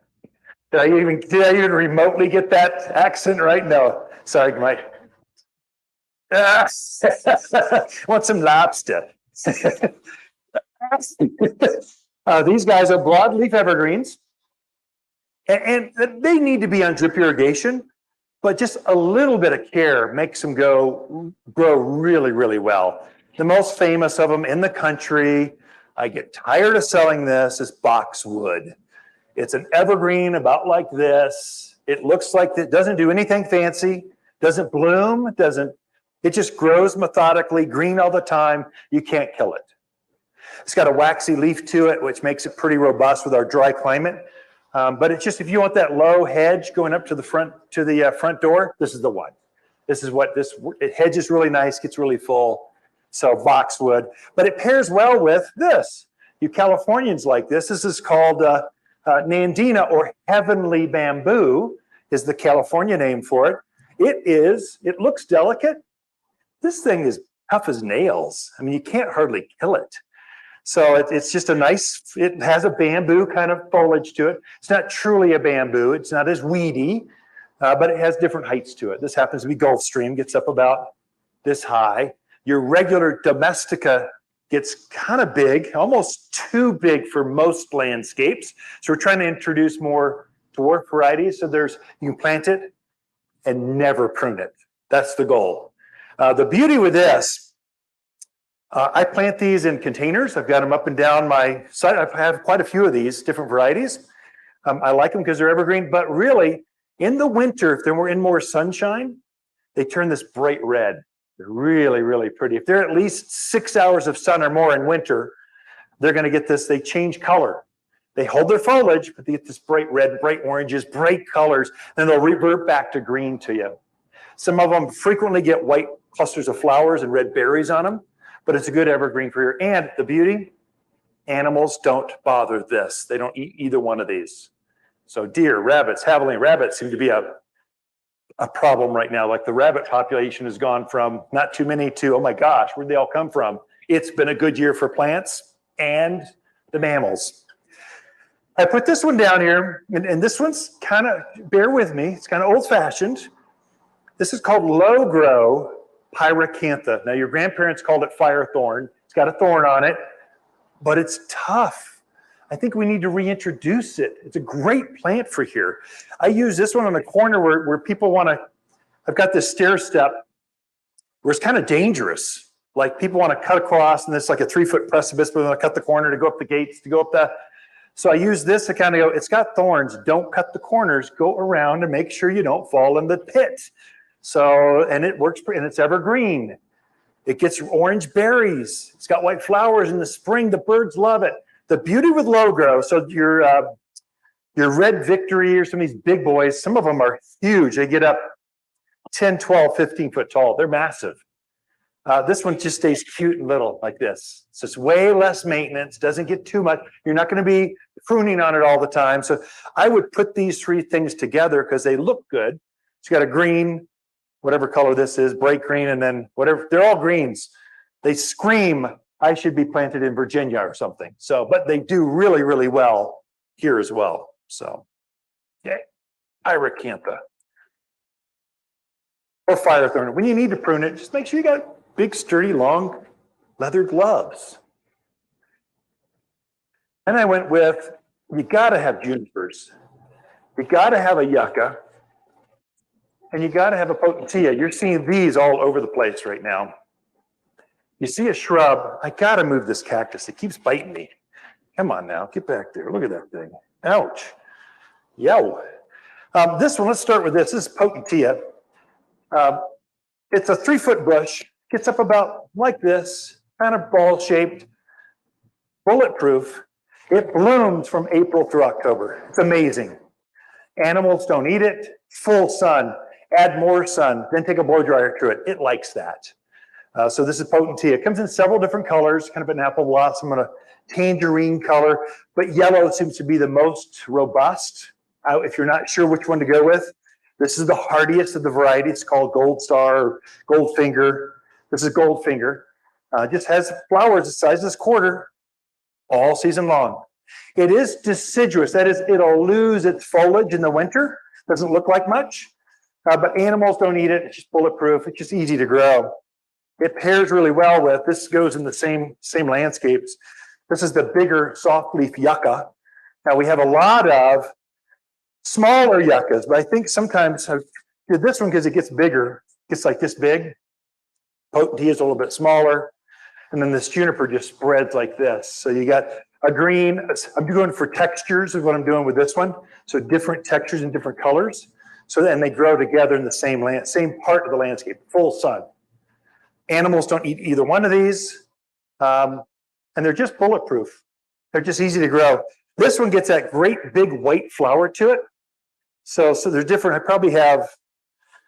Did I even remotely get that accent right? No, sorry, Mike. Want some lobster. These guys are broadleaf evergreens. And they need to be on drip irrigation, but just a little bit of care makes them grow really, really well. The most famous of them in the country, I get tired of selling this, is Boxwood. It's an evergreen about like this. It looks like it doesn't do anything fancy, doesn't bloom, it just grows methodically, green all the time. You can't kill it. It's got a waxy leaf to it, which makes it pretty robust with our dry climate. But it's just, if you want that low hedge going up to the front door, this is the one. This is what it hedges really nice, gets really full. So Boxwood, but it pairs well with this. You Californians like this. This is called Nandina, or heavenly bamboo is the California name for it. It looks delicate. This thing is tough as nails. I mean, you can't hardly kill it. So it's just it has a bamboo kind of foliage to it. It's not truly a bamboo. It's not as weedy, but it has different heights to it. This happens to be Gulfstream, gets up about this high. Your regular Domestica gets kind of big, almost too big for most landscapes. So we're trying to introduce more dwarf varieties. So you can plant it and never prune it. That's the goal. The beauty with this, I plant these in containers. I've got them up and down my site. I have quite a few of these different varieties. I like them because they're evergreen, but really in the winter, if they're in more sunshine, they turn this bright red. They're really, really pretty. If they're at least 6 hours of sun or more in winter, they're going to get this, they change color. They hold their foliage, but they get this bright red, bright oranges, bright colors, and they'll revert back to green to you. Some of them frequently get white clusters of flowers and red berries on them, but it's a good evergreen for your, and the beauty, animals don't bother this. They don't eat either one of these. So deer, rabbits, javelina, rabbits seem to be a problem right now. Like the rabbit population has gone from not too many to, oh my gosh, where'd they all come from? It's been a good year for plants and the mammals. I put this one down here, and this one's kind of, bear with me, it's kind of old fashioned. This is called low grow Pyracantha. Now your grandparents called it firethorn. It's got a thorn on it, but it's tough. I think we need to reintroduce it. It's a great plant for here. I use this one on the corner where people want to, I've got this stair step where it's kind of dangerous. Like people want to cut across and it's like a 3-foot precipice, but they want to cut the corner to go up the gates, to go up the, so I use this to kind of go, it's got thorns, don't cut the corners, go around and make sure you don't fall in the pit. So, and it works, and it's evergreen. It gets orange berries. It's got white flowers in the spring. The birds love it. The beauty with low grow, so your Red Victory or some of these big boys, some of them are huge. They get up 10, 12, 15 foot tall. They're massive. This one just stays cute and little like this. So it's way less maintenance, doesn't get too much. You're not going to be pruning on it all the time. So I would put these 3 things together because they look good. It's got a green, whatever color this is, bright green, and then whatever, they're all greens. They scream, I should be planted in Virginia or something. So, but they do really, really well here as well. So, yeah, Pyracantha. Or firethorn. When you need to prune it, just make sure you got big, sturdy, long leather gloves. And I went with, you gotta have junipers. You gotta have a yucca. and you got to have a Potentia. You're seeing these all over the place right now. You see a shrub, I got to move this cactus. It keeps biting me. Come on now, get back there. Look at that thing. Ouch. Yow. This one, let's start with this. This is Potentia. It's a 3-foot bush, gets up about like this, kind of ball-shaped, bulletproof. It blooms from April through October. It's amazing. Animals don't eat it. Full sun. Add more sun. Then take a blow dryer to it. It likes that. So this is Potentia. It comes in several different colors, kind of an apple blossom and a tangerine color, but yellow seems to be the most robust. If you're not sure which one to go with, this is the hardiest of the variety. It's called Gold Star or Goldfinger. This is Goldfinger. Just has flowers the size of this quarter all season long. It is deciduous. That is, it'll lose its foliage in the winter. Doesn't look like much, but animals don't eat it. It's just bulletproof. It's just easy to grow. It pairs really well with, this goes in the same landscapes. This is the bigger softleaf yucca. Now we have a lot of smaller yuccas, but I think sometimes I did this one because it gets bigger. It gets like this big. Potentia is a little bit smaller. And then this juniper just spreads like this. So you got a green, I'm going for textures is what I'm doing with this one. So different textures and different colors. So then they grow together in the same part of the landscape, full sun. Animals don't eat either one of these. And they're just bulletproof. They're just easy to grow. This one gets that great big white flower to it. So they're different. I probably have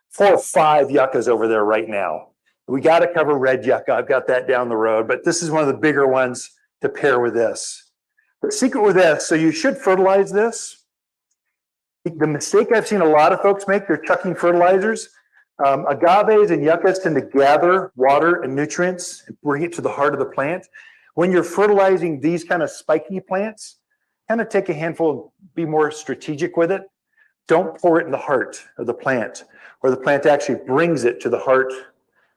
4 or 5 yuccas over there right now. We got to cover red yucca. I've got that down the road, but this is one of the bigger ones to pair with this. The secret with this, so you should fertilize this. The mistake I've seen a lot of folks make, they're chucking fertilizers. Agaves and yuccas tend to gather water and nutrients and bring it to the heart of the plant. When you're fertilizing these kind of spiky plants, kind of take a handful and be more strategic with it. Don't pour it in the heart of the plant, or the plant actually brings it to the heart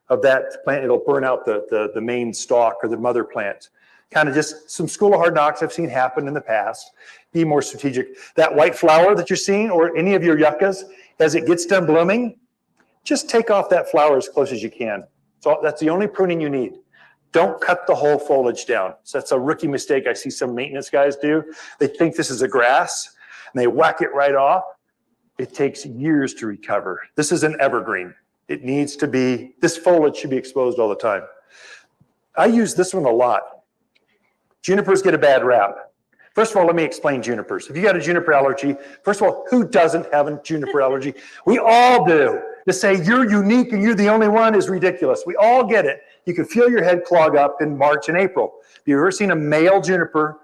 of that plant. It'll burn out the main stalk or the mother plant. Kind of just some school of hard knocks I've seen happen in the past. Be more strategic. That white flower that you're seeing, or any of your yuccas, as it gets done blooming, just take off that flower as close as you can. So that's the only pruning you need. Don't cut the whole foliage down. So that's a rookie mistake I see some maintenance guys do. They think this is a grass and they whack it right off. It takes years to recover. This is an evergreen. It needs to be, this foliage should be exposed all the time. I use this one a lot. Junipers get a bad rap. First of all, let me explain junipers. If you got a juniper allergy, first of all, who doesn't have a juniper allergy? We all do. To say you're unique and you're the only one is ridiculous. We all get it. You can feel your head clog up in March and April. Have you ever seen a male juniper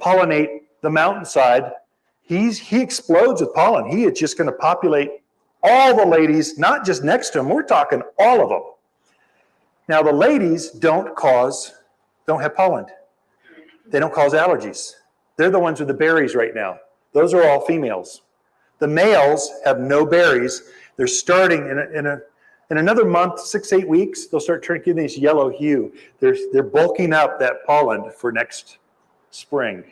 pollinate the mountainside? He explodes with pollen. He is just going to populate all the ladies, not just next to him. We're talking all of them. Now the ladies don't have pollen. They don't cause allergies. They're the ones with the berries right now. Those are all females. The males have no berries. They're starting in another month, 6-8 weeks, they'll start getting this yellow hue. They're bulking up that pollen for next spring.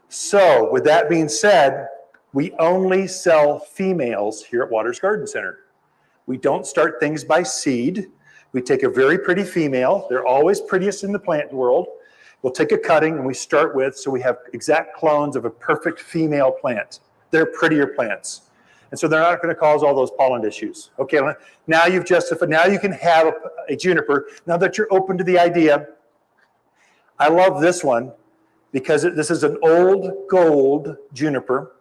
So with that being said, we only sell females here at Waters Garden Center. We don't start things by seed. We take a very pretty female. They're always prettiest in the plant world. We'll take a cutting and we start with, so we have exact clones of a perfect female plant. They're prettier plants. And so they're not going to cause all those pollen issues. Okay, now you've justified, now you can have a juniper. Now that you're open to the idea, I love this one because this is an old gold juniper.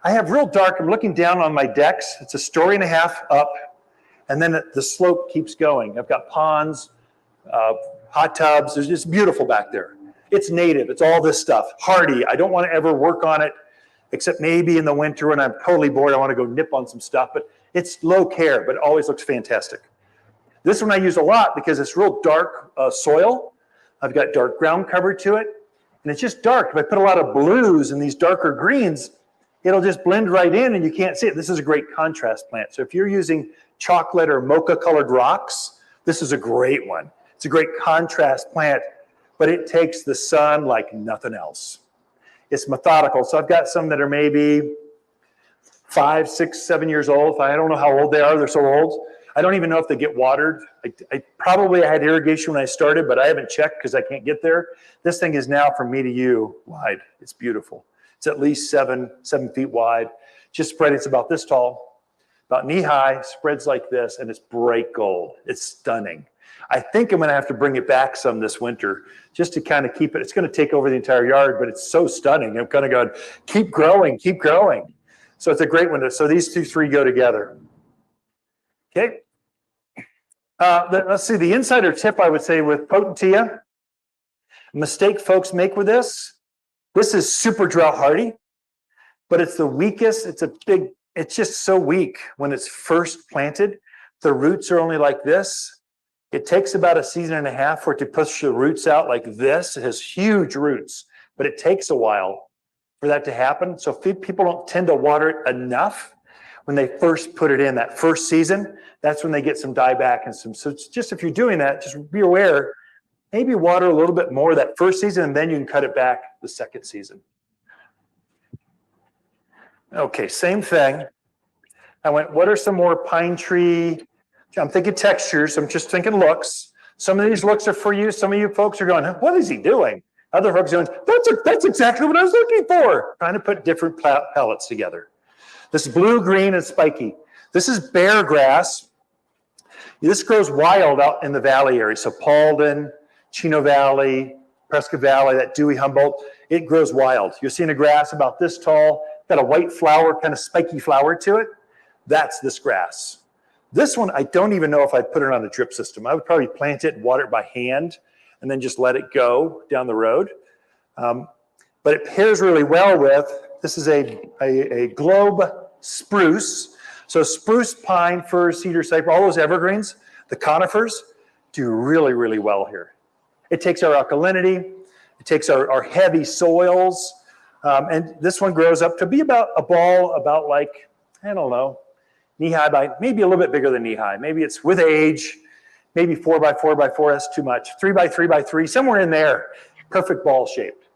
I have real dark, I'm looking down on my decks. It's a 1.5 stories up, and then the slope keeps going. I've got ponds, hot tubs. It's beautiful back there. It's native, it's all this stuff. Hardy, I don't want to ever work on it, except maybe in the winter when I'm totally bored, I want to go nip on some stuff, but it's low care, but it always looks fantastic. This one I use a lot because it's real dark soil. I've got dark ground cover to it, and it's just dark. If I put a lot of blues and these darker greens, it'll just blend right in and you can't see it. This is a great contrast plant. So if you're using chocolate or mocha colored rocks, this is a great one. It's a great contrast plant, but it takes the sun like nothing else. It's methodical. So I've got some that are maybe 5, 6, 7 years old. I don't know how old they are. They're so old. I don't even know if they get watered. I probably had irrigation when I started, but I haven't checked because I can't get there. This thing is now from me to you wide. It's beautiful. It's at least 7 feet wide. Just spread. It's about this tall, about knee high, spreads like this, and it's bright gold. It's stunning. I think I'm going to have to bring it back some this winter just to kind of keep it. It's going to take over the entire yard, but it's so stunning. I'm kind of going, keep growing, keep growing. So it's a great window. So these 3 go together. Okay. Let's see, the insider tip I would say with Potentia, mistake folks make with this is super drought hardy, but it's the weakest. It's just so weak when it's first planted. The roots are only like this. It takes about 1.5 seasons for it to push the roots out like this. It has huge roots, but it takes a while for that to happen. So people don't tend to water it enough when they first put it in that first season. That's when they get some dieback and some. So it's just, if you're doing that, just be aware, maybe water a little bit more that first season, and then you can cut it back the second season. Okay, same thing. I went, what are some more pine tree? I'm thinking textures. I'm just thinking looks. Some of these looks are for you. Some of you folks are going, what is he doing? Other folks are going, that's exactly what I was looking for. Trying to put different pellets together. This blue, green, and spiky. This is bear grass. This grows wild out in the valley area. So Paulden, Chino Valley, Prescott Valley, that Dewey Humboldt, it grows wild. You're seeing a grass about this tall, got a white flower, kind of spiky flower to it. That's this grass. This one, I don't even know if I'd put it on a drip system. I would probably plant it and water it by hand and then just let it go down the road. But it pairs really well with, this is a globe spruce. So spruce, pine, fir, cedar, cypress, all those evergreens, the conifers, do really, really well here. It takes our alkalinity, it takes our heavy soils, and this one grows up to be about a ball about like, I don't know, knee-high by, maybe a little bit bigger than knee-high. Maybe it's with age, maybe 4 by 4 by 4, that's too much. 3 by 3 by 3, somewhere in there. Perfect ball shaped,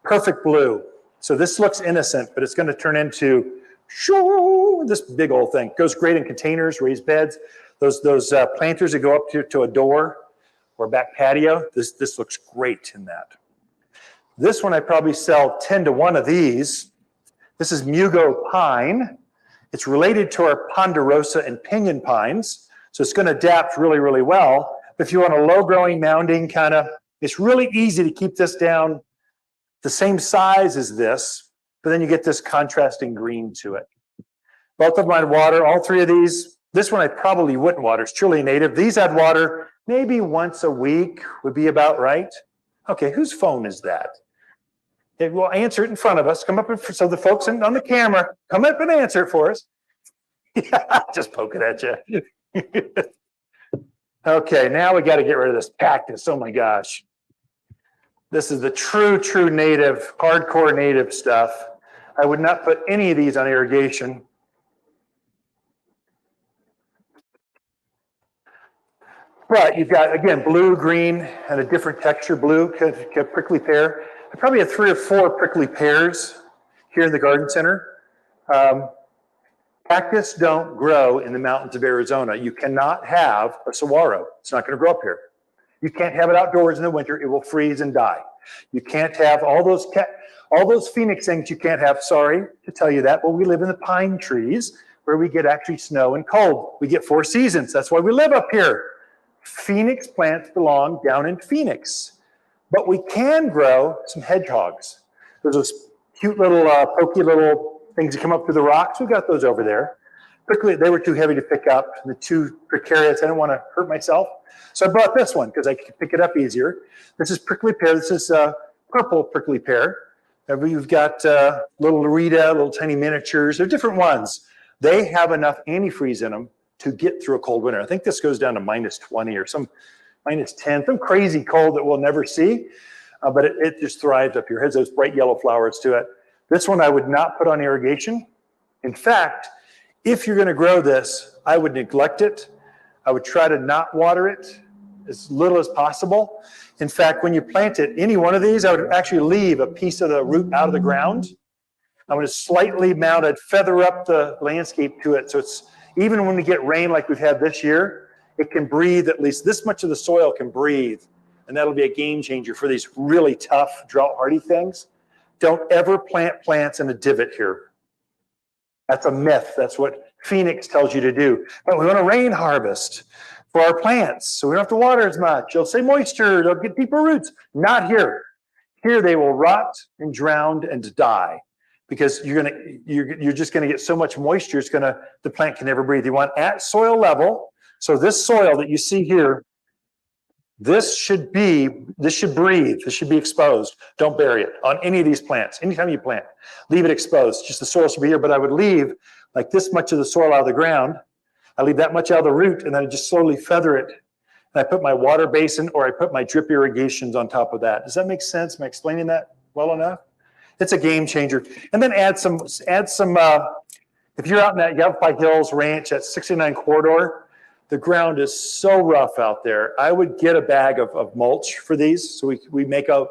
perfect blue. So this looks innocent, but it's gonna turn into this big old thing. Goes great in containers, raised beds. Those planters that go up to a door or back patio, this looks great in that. This one I probably sell 10 to 1 of these. This is Mugo Pine. It's related to our ponderosa and pinyon pines, so it's going to adapt really, really well. But if you want a low-growing, mounding kind of, it's really easy to keep this down the same size as this, but then you get this contrasting green to it. Both of mine water, all 3 of these. This one I probably wouldn't water. It's truly native. These I'd water maybe once a week would be about right. Okay, whose phone is that? Okay, we'll answer it in front of us. Come up, so the folks on the camera, come up and answer it for us. Just poking at you. Okay, now we got to get rid of this cactus. Oh my gosh. This is the true native, hardcore native stuff. I would not put any of these on irrigation. But you've got, again, blue, green, and a different texture. Blue, prickly pear. I probably have 3 or 4 prickly pears here in the garden center. Cactus don't grow in the mountains of Arizona. You cannot have a saguaro. It's not going to grow up here. You can't have it outdoors in the winter. It will freeze and die. You can't have all those phoenix things you can't have. Sorry to tell you that, but we live in the pine trees where we get actually snow and cold. We get 4 seasons. That's why we live up here. Phoenix plants belong down in Phoenix. But we can grow some hedgehogs. There's those cute little pokey little things that come up through the rocks. We've got those over there. Quickly, they were too heavy to pick up. The 2 precarious, I didn't want to hurt myself. So I brought this one because I could pick it up easier. This is prickly pear. This is purple prickly pear. We've got little Loretta, little tiny miniatures. They're different ones. They have enough antifreeze in them to get through a cold winter. I think this goes down to -20 or some -10, some crazy cold that we'll never see, but it just thrives up here. It has those bright yellow flowers to it. This one I would not put on irrigation. In fact, if you're going to grow this, I would neglect it. I would try to not water it as little as possible. In fact, when you plant it, any one of these, I would actually leave a piece of the root out of the ground I'm going to slightly mount it, feather up the landscape to it. So it's, even when we get rain like we've had this year, it can breathe, at least this much of the soil can breathe. And that'll be a game changer for these really tough drought hardy things. Don't ever plant plants in a divot here. That's a myth. That's what Phoenix tells you to do. But we want a rain harvest for our plants, so we don't have to water as much. They'll say moisture, they'll get deeper roots. Not here. Here they will rot and drown and die, because you're just gonna get so much moisture, the plant can never breathe. You want at soil level. So this soil that you see here, this should breathe, this should be exposed. Don't bury it on any of these plants. Anytime you plant, leave it exposed. Just the soil should be here, but I would leave like this much of the soil out of the ground. I leave that much out of the root, and then I just slowly feather it. And I put my water basin, or I put my drip irrigations on top of that. Does that make sense? Am I explaining that well enough? It's a game changer. And then add some, if you're out in that Yavapai Hills Ranch, that 69 corridor, the ground is so rough out there. I would get a bag of mulch for these. So we make a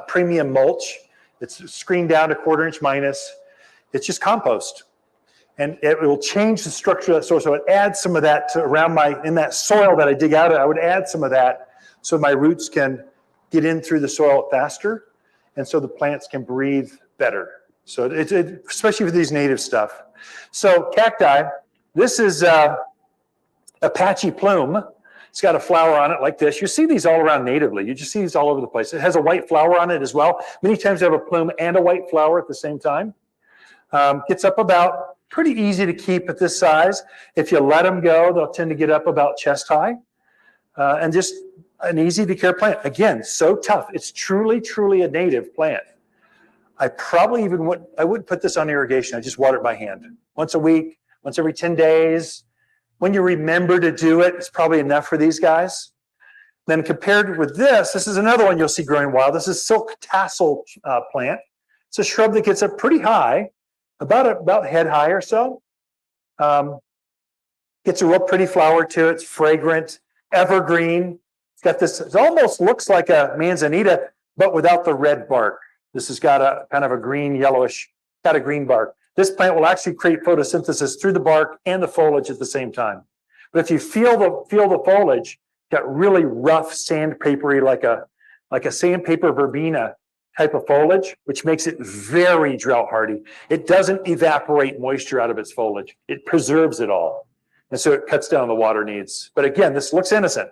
premium mulch. It's screened down to 1/4 inch minus. It's just compost. And it will change the structure of that soil. So it adds some of that to around in that soil that I dig out of, I would add some of that so my roots can get in through the soil faster, and so the plants can breathe better. So especially for these native stuff. So cacti, this is a patchy plume. It's got a flower on it like this. You see these all around natively. You just see these all over the place. It has a white flower on it as well. Many times they have a plume and a white flower at the same time. Gets up about, pretty easy to keep at this size. If you let them go, they'll tend to get up about chest high. And just an easy to care plant. Again, so tough. It's truly, truly a native plant. I probably I wouldn't put this on irrigation. I just water it by hand. Once a week, once every 10 days. When you remember to do it, it's probably enough for these guys. Then compared with this is another one you'll see growing wild. This is silk tassel plant. It's a shrub that gets up pretty high, about head high or so. Gets a real pretty flower to it. It's fragrant, evergreen. It's got this, it almost looks like a manzanita, but without the red bark. This has got a kind of a green, yellowish, got a green bark. This plant will actually create photosynthesis through the bark and the foliage at the same time. But if you feel the foliage, got really rough, sandpapery, like a sandpaper verbena type of foliage, which makes it very drought hardy. It doesn't evaporate moisture out of its foliage. It preserves it all. And so it cuts down the water needs. But again, this looks innocent.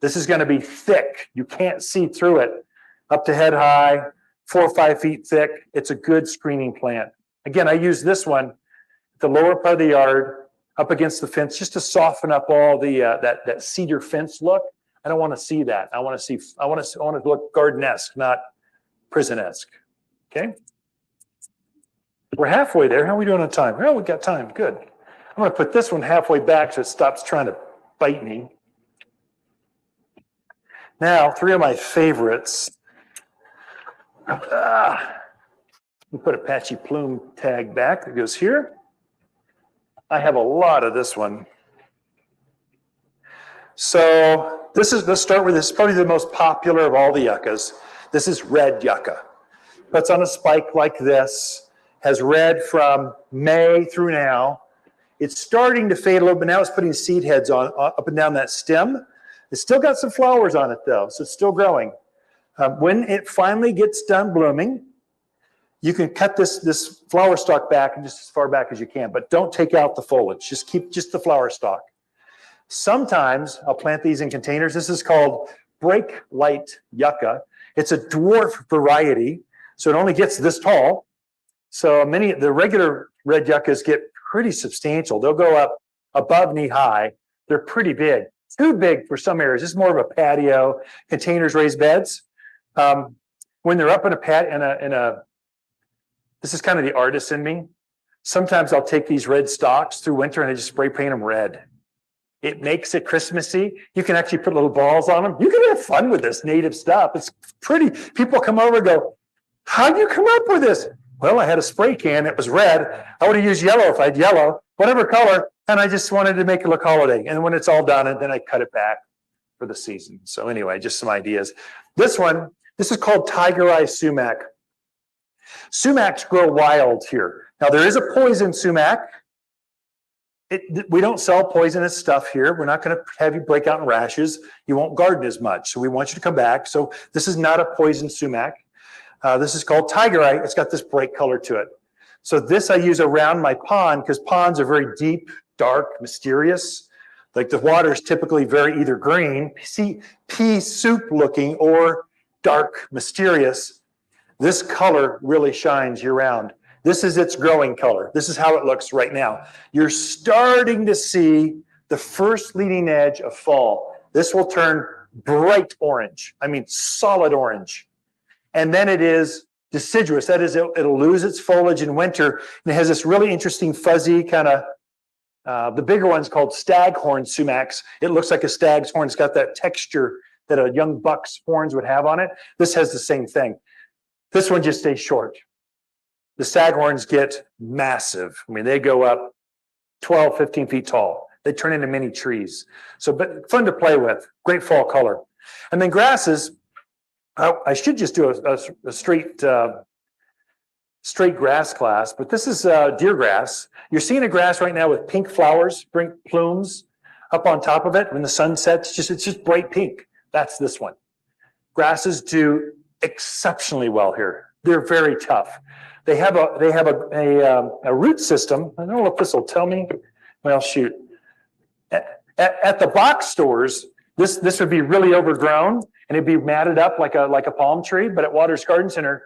This is going to be thick. You can't see through it. Up to head high, 4 or 5 feet thick. It's a good screening plant. Again, I use this one at the lower part of the yard, up against the fence, just to soften up all the that cedar fence look. I don't want to see that. I want to look garden-esque, not prison-esque. Okay. We're halfway there. How are we doing on time? Well, we got time. Good. I'm going to put this one halfway back so it stops trying to bite me. Now, 3 of my favorites. We put a patchy plume tag back that goes here. I have a lot of this one. So let's start with this. Probably the most popular of all the yuccas. This is red yucca. Puts on a spike like this. Has red from May through now. It's starting to fade a little bit now. It's putting seed heads on up and down that stem. It's still got some flowers on it though, so it's still growing. When it finally gets done blooming, you can cut this flower stalk back and just as far back as you can, but don't take out the foliage. Just keep just the flower stalk. Sometimes I'll plant these in containers. This is called brake light yucca. It's a dwarf variety, so it only gets this tall. So the regular red yuccas get pretty substantial. They'll go up above knee high. They're pretty big. Too big for some areas. This is more of a patio, containers, raised beds. When they're up in this is kind of the artist in me. Sometimes I'll take these red stalks through winter and I just spray paint them red. It makes it Christmassy. You can actually put little balls on them. You can have fun with this native stuff. It's pretty. People come over and go, how'd you come up with this? Well, I had a spray can. It was red. I would have used yellow if I had yellow, whatever color. And I just wanted to make it look holiday. And when it's all done, then I cut it back for the season. So anyway, just some ideas. This is called Tigerite Sumac. Sumacs grow wild here. Now there is a poison sumac. We don't sell poisonous stuff here. We're not going to have you break out in rashes. You won't garden as much. So we want you to come back. So this is not a poison sumac. This is called Tigerite. It's got this bright color to it. So this I use around my pond because ponds are very deep, dark, mysterious. Like the water is typically very either green, pea soup looking, or dark, mysterious. This color really shines year round. This is its growing color. This is how it looks right now. You're starting to see the first leading edge of fall. This will turn bright orange. I mean, solid orange. And then it is deciduous. That is, it'll lose its foliage in winter. And it has this really interesting fuzzy kind of, the bigger one's called staghorn sumacs. It looks like a stag's horn. It's got that texture that a young buck's horns would have on it. This has the same thing. This one just stays short. The staghorns get massive. I mean, they go up 12, 15 feet tall. They turn into mini trees. So, but fun to play with. Great fall color. And then grasses, I should just do a straight grass class, but this is deer grass. You're seeing a grass right now with pink flowers, pink plumes up on top of it. When the sun sets, it's just bright pink. That's this one. Grasses do exceptionally well here. They're very tough. They have a root system. I don't know if this will tell me. Well, shoot. At the box stores, this would be really overgrown and it'd be matted up like a palm tree. But at Waters Garden Center,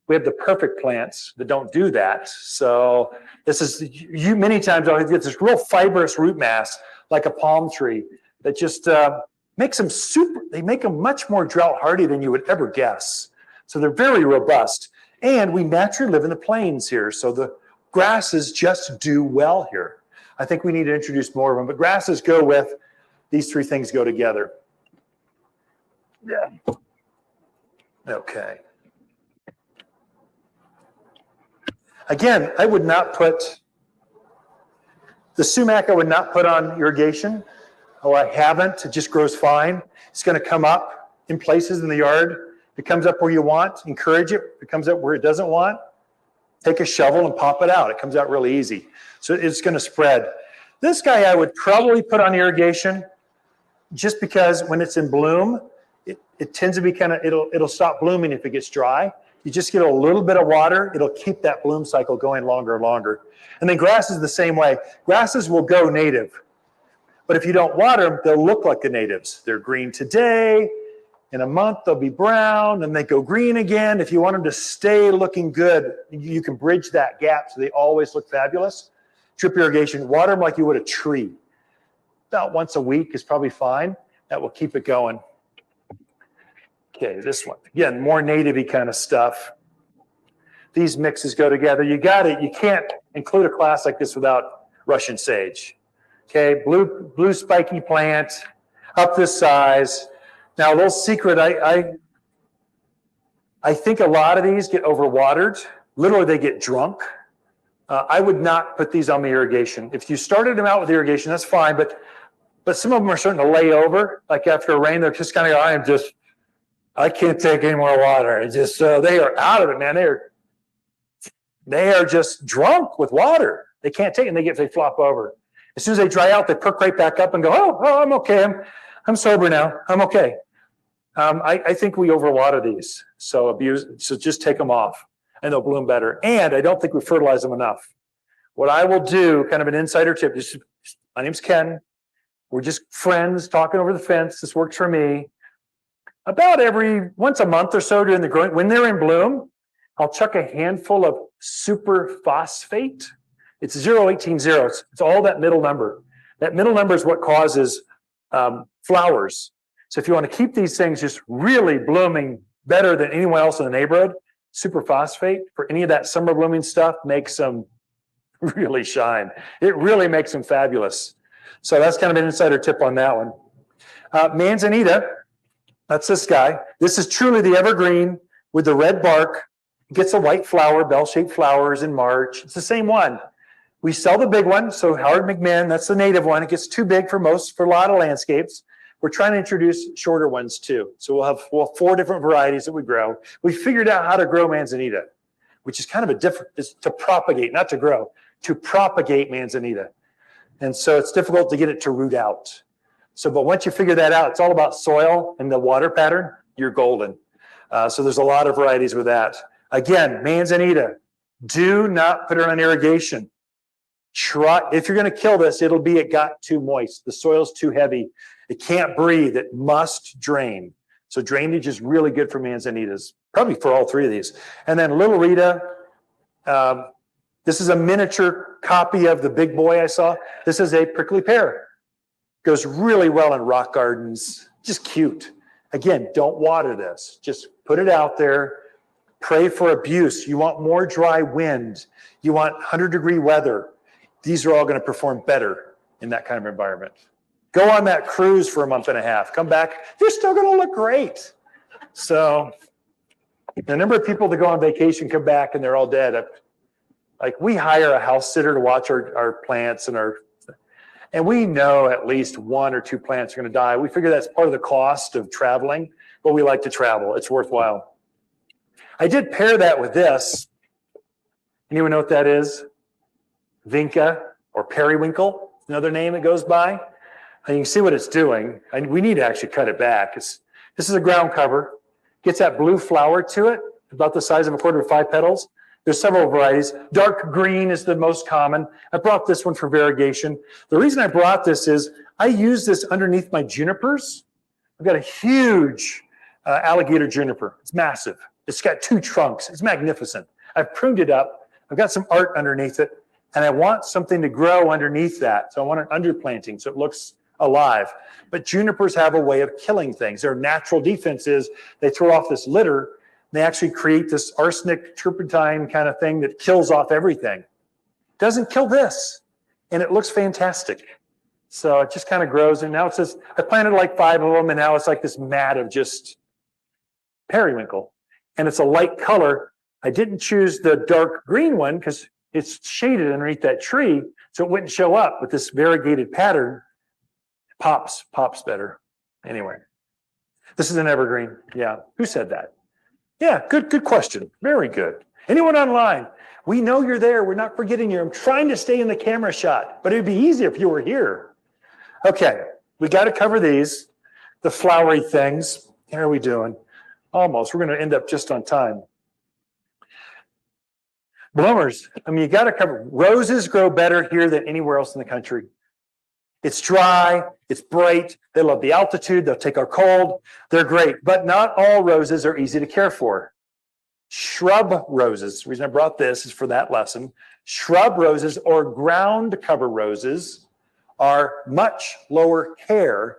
we have the perfect plants that don't do that. So this is many times I'll get this real fibrous root mass like a palm tree that just makes them they make them much more drought hardy than you would ever guess. So they're very robust. And we naturally live in the plains here, so the grasses just do well here. I think we need to introduce more of them, but grasses go with, these three things go together. Yeah. Okay. Again, I would not put, the sumac I would not put on irrigation. Oh, I haven't, it just grows fine. It's gonna come up in places in the yard. It comes up where you want, encourage it. If it comes up where it doesn't want, take a shovel and pop it out. It comes out really easy. So it's going to spread. This guy I would probably put on irrigation just because when it's in bloom, it tends to be kind of, it'll stop blooming if it gets dry. You just get a little bit of water, it'll keep that bloom cycle going longer and longer. And then grasses the same way. Grasses will go native. But if you don't water them, they'll look like the natives. They're green today. In a month, they'll be brown, and they go green again. If you want them to stay looking good, you can bridge that gap so they always look fabulous. Drip irrigation, water them like you would a tree. About once a week is probably fine. That will keep it going. Okay, this one. Again, more native-y kind of stuff. These mixes go together. You got it. You can't include a class like this without Russian sage. Okay, blue spiky plant, up this size. Now, a little secret, I think a lot of these get overwatered. Literally, they get drunk. I would not put these on the irrigation. If you started them out with irrigation, that's fine, but some of them are starting to lay over. Like after a rain, they're just kind of, I can't take any more water. It's just, they are out of it, man. They are just drunk with water. They can't take it, and they flop over. As soon as they dry out, they perk right back up and go, oh, I'm okay. I'm sober now. I'm okay. I think we overwater these, so just take them off and they'll bloom better. And I don't think we fertilize them enough. What I will do, kind of an insider tip, my name's Ken. We're just friends talking over the fence. This works for me. About once a month or so during the growing, when they're in bloom, I'll chuck a handful of super phosphate. It's 0.18. It's all that middle number. That middle number is what causes flowers. So if you want to keep these things just really blooming better than anyone else in the neighborhood, superphosphate for any of that summer blooming stuff makes them really shine. It really makes them fabulous. So that's kind of an insider tip on that one. Manzanita, that's this guy. This is truly the evergreen with the red bark. It gets a white flower, bell-shaped flowers in March. It's the same one. We sell the big one, so Howard McMahon, that's the native one. It gets too big for a lot of landscapes. We're trying to introduce shorter ones too. So we'll have 4 different varieties that we grow. We figured out how to grow Manzanita. which is kind of a different, is to propagate, not to grow, to propagate Manzanita. And so it's difficult to get it to root out. So, but once you figure that out, it's all about soil and the water pattern, you're golden. So there's a lot of varieties with that. Again, Manzanita, do not put it on irrigation. Try, if you're going to kill this, it'll be it got too moist. The soil's too heavy. It can't breathe. It must drain. So drainage is really good for Manzanitas, probably for all three of these. And then Little Rita, this is a miniature copy of the big boy I saw. This is a prickly pear. Goes really well in rock gardens, just cute. Again, don't water this. Just put it out there. Pray for abuse. You want more dry wind. You want 100-degree weather. These are all going to perform better in that kind of environment. Go on that cruise for a month and a half. Come back. You're still going to look great. So the number of people that go on vacation come back and they're all dead. Like we hire a house sitter to watch our plants and we know at least 1 or 2 plants are going to die. We figure that's part of the cost of traveling, but we like to travel. It's worthwhile. I did pair that with this. Anyone know what that is? Vinca or periwinkle, another name it goes by. And you can see what it's doing. And we need to actually cut it back. This is a ground cover. Gets that blue flower to it, about the size of 1/4 of 5 petals. There's several varieties. Dark green is the most common. I brought this one for variegation. The reason I brought this is I use this underneath my junipers. I've got a huge alligator juniper. It's massive. It's got 2 trunks. It's magnificent. I've pruned it up. I've got some art underneath it, and I want something to grow underneath that. So I want an underplanting so it looks alive. But junipers have a way of killing things. Their natural defense is they throw off this litter. They actually create this arsenic turpentine kind of thing that kills off everything. Doesn't kill this, and it looks fantastic. So it just kind of grows, and now it says, I planted like 5 of them, and now it's like this mat of just periwinkle. And it's a light color. I didn't choose the dark green one because it's shaded underneath that tree, so it wouldn't show up with this variegated pattern. Pops better. Anyway, this is an evergreen. Yeah, who said that? Yeah, good question. Very good. Anyone online? We know you're there. We're not forgetting you. I'm trying to stay in the camera shot, but it'd be easier if you were here. Okay, we got to cover these, the flowery things. How are we doing? Almost. We're going to end up just on time. Bloomers. I mean, you got to cover. Roses grow better here than anywhere else in the country. It's dry, it's bright, they love the altitude, they'll take our cold, they're great. But not all roses are easy to care for. Shrub roses, the reason I brought this is for that lesson. Shrub roses or ground cover roses are much lower care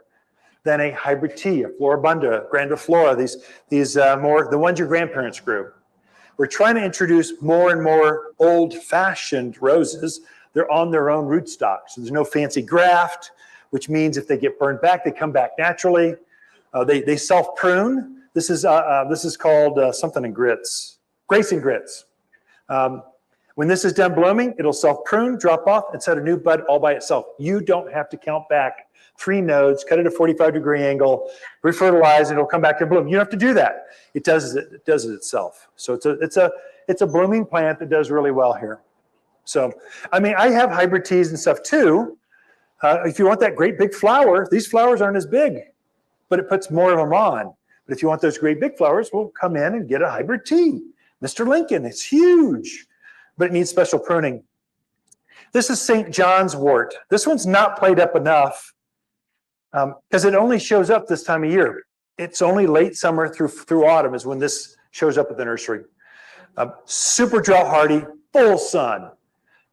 than a hybrid tea, a floribunda, grandiflora, these more, the ones your grandparents grew. We're trying to introduce more and more old-fashioned roses. They're on their own rootstock, so there's no fancy graft, which means if they get burned back, they come back naturally. They self-prune. This is called something in grits, grace and grits. When this is done blooming, it'll self-prune, drop off, and set a new bud all by itself. You don't have to count back 3 nodes, cut it at a 45-degree angle, refertilize, and it'll come back and bloom. You don't have to do that. It does it itself. So it's a blooming plant that does really well here. So, I mean, I have hybrid teas and stuff too. If you want that great big flower, these flowers aren't as big, but it puts more of them on. But if you want those great big flowers, we'll come in and get a hybrid tea. Mr. Lincoln, it's huge, but it needs special pruning. This is St. John's wort. This one's not played up enough because it only shows up this time of year. It's only late summer through autumn is when this shows up at the nursery. Super drought hardy, full sun.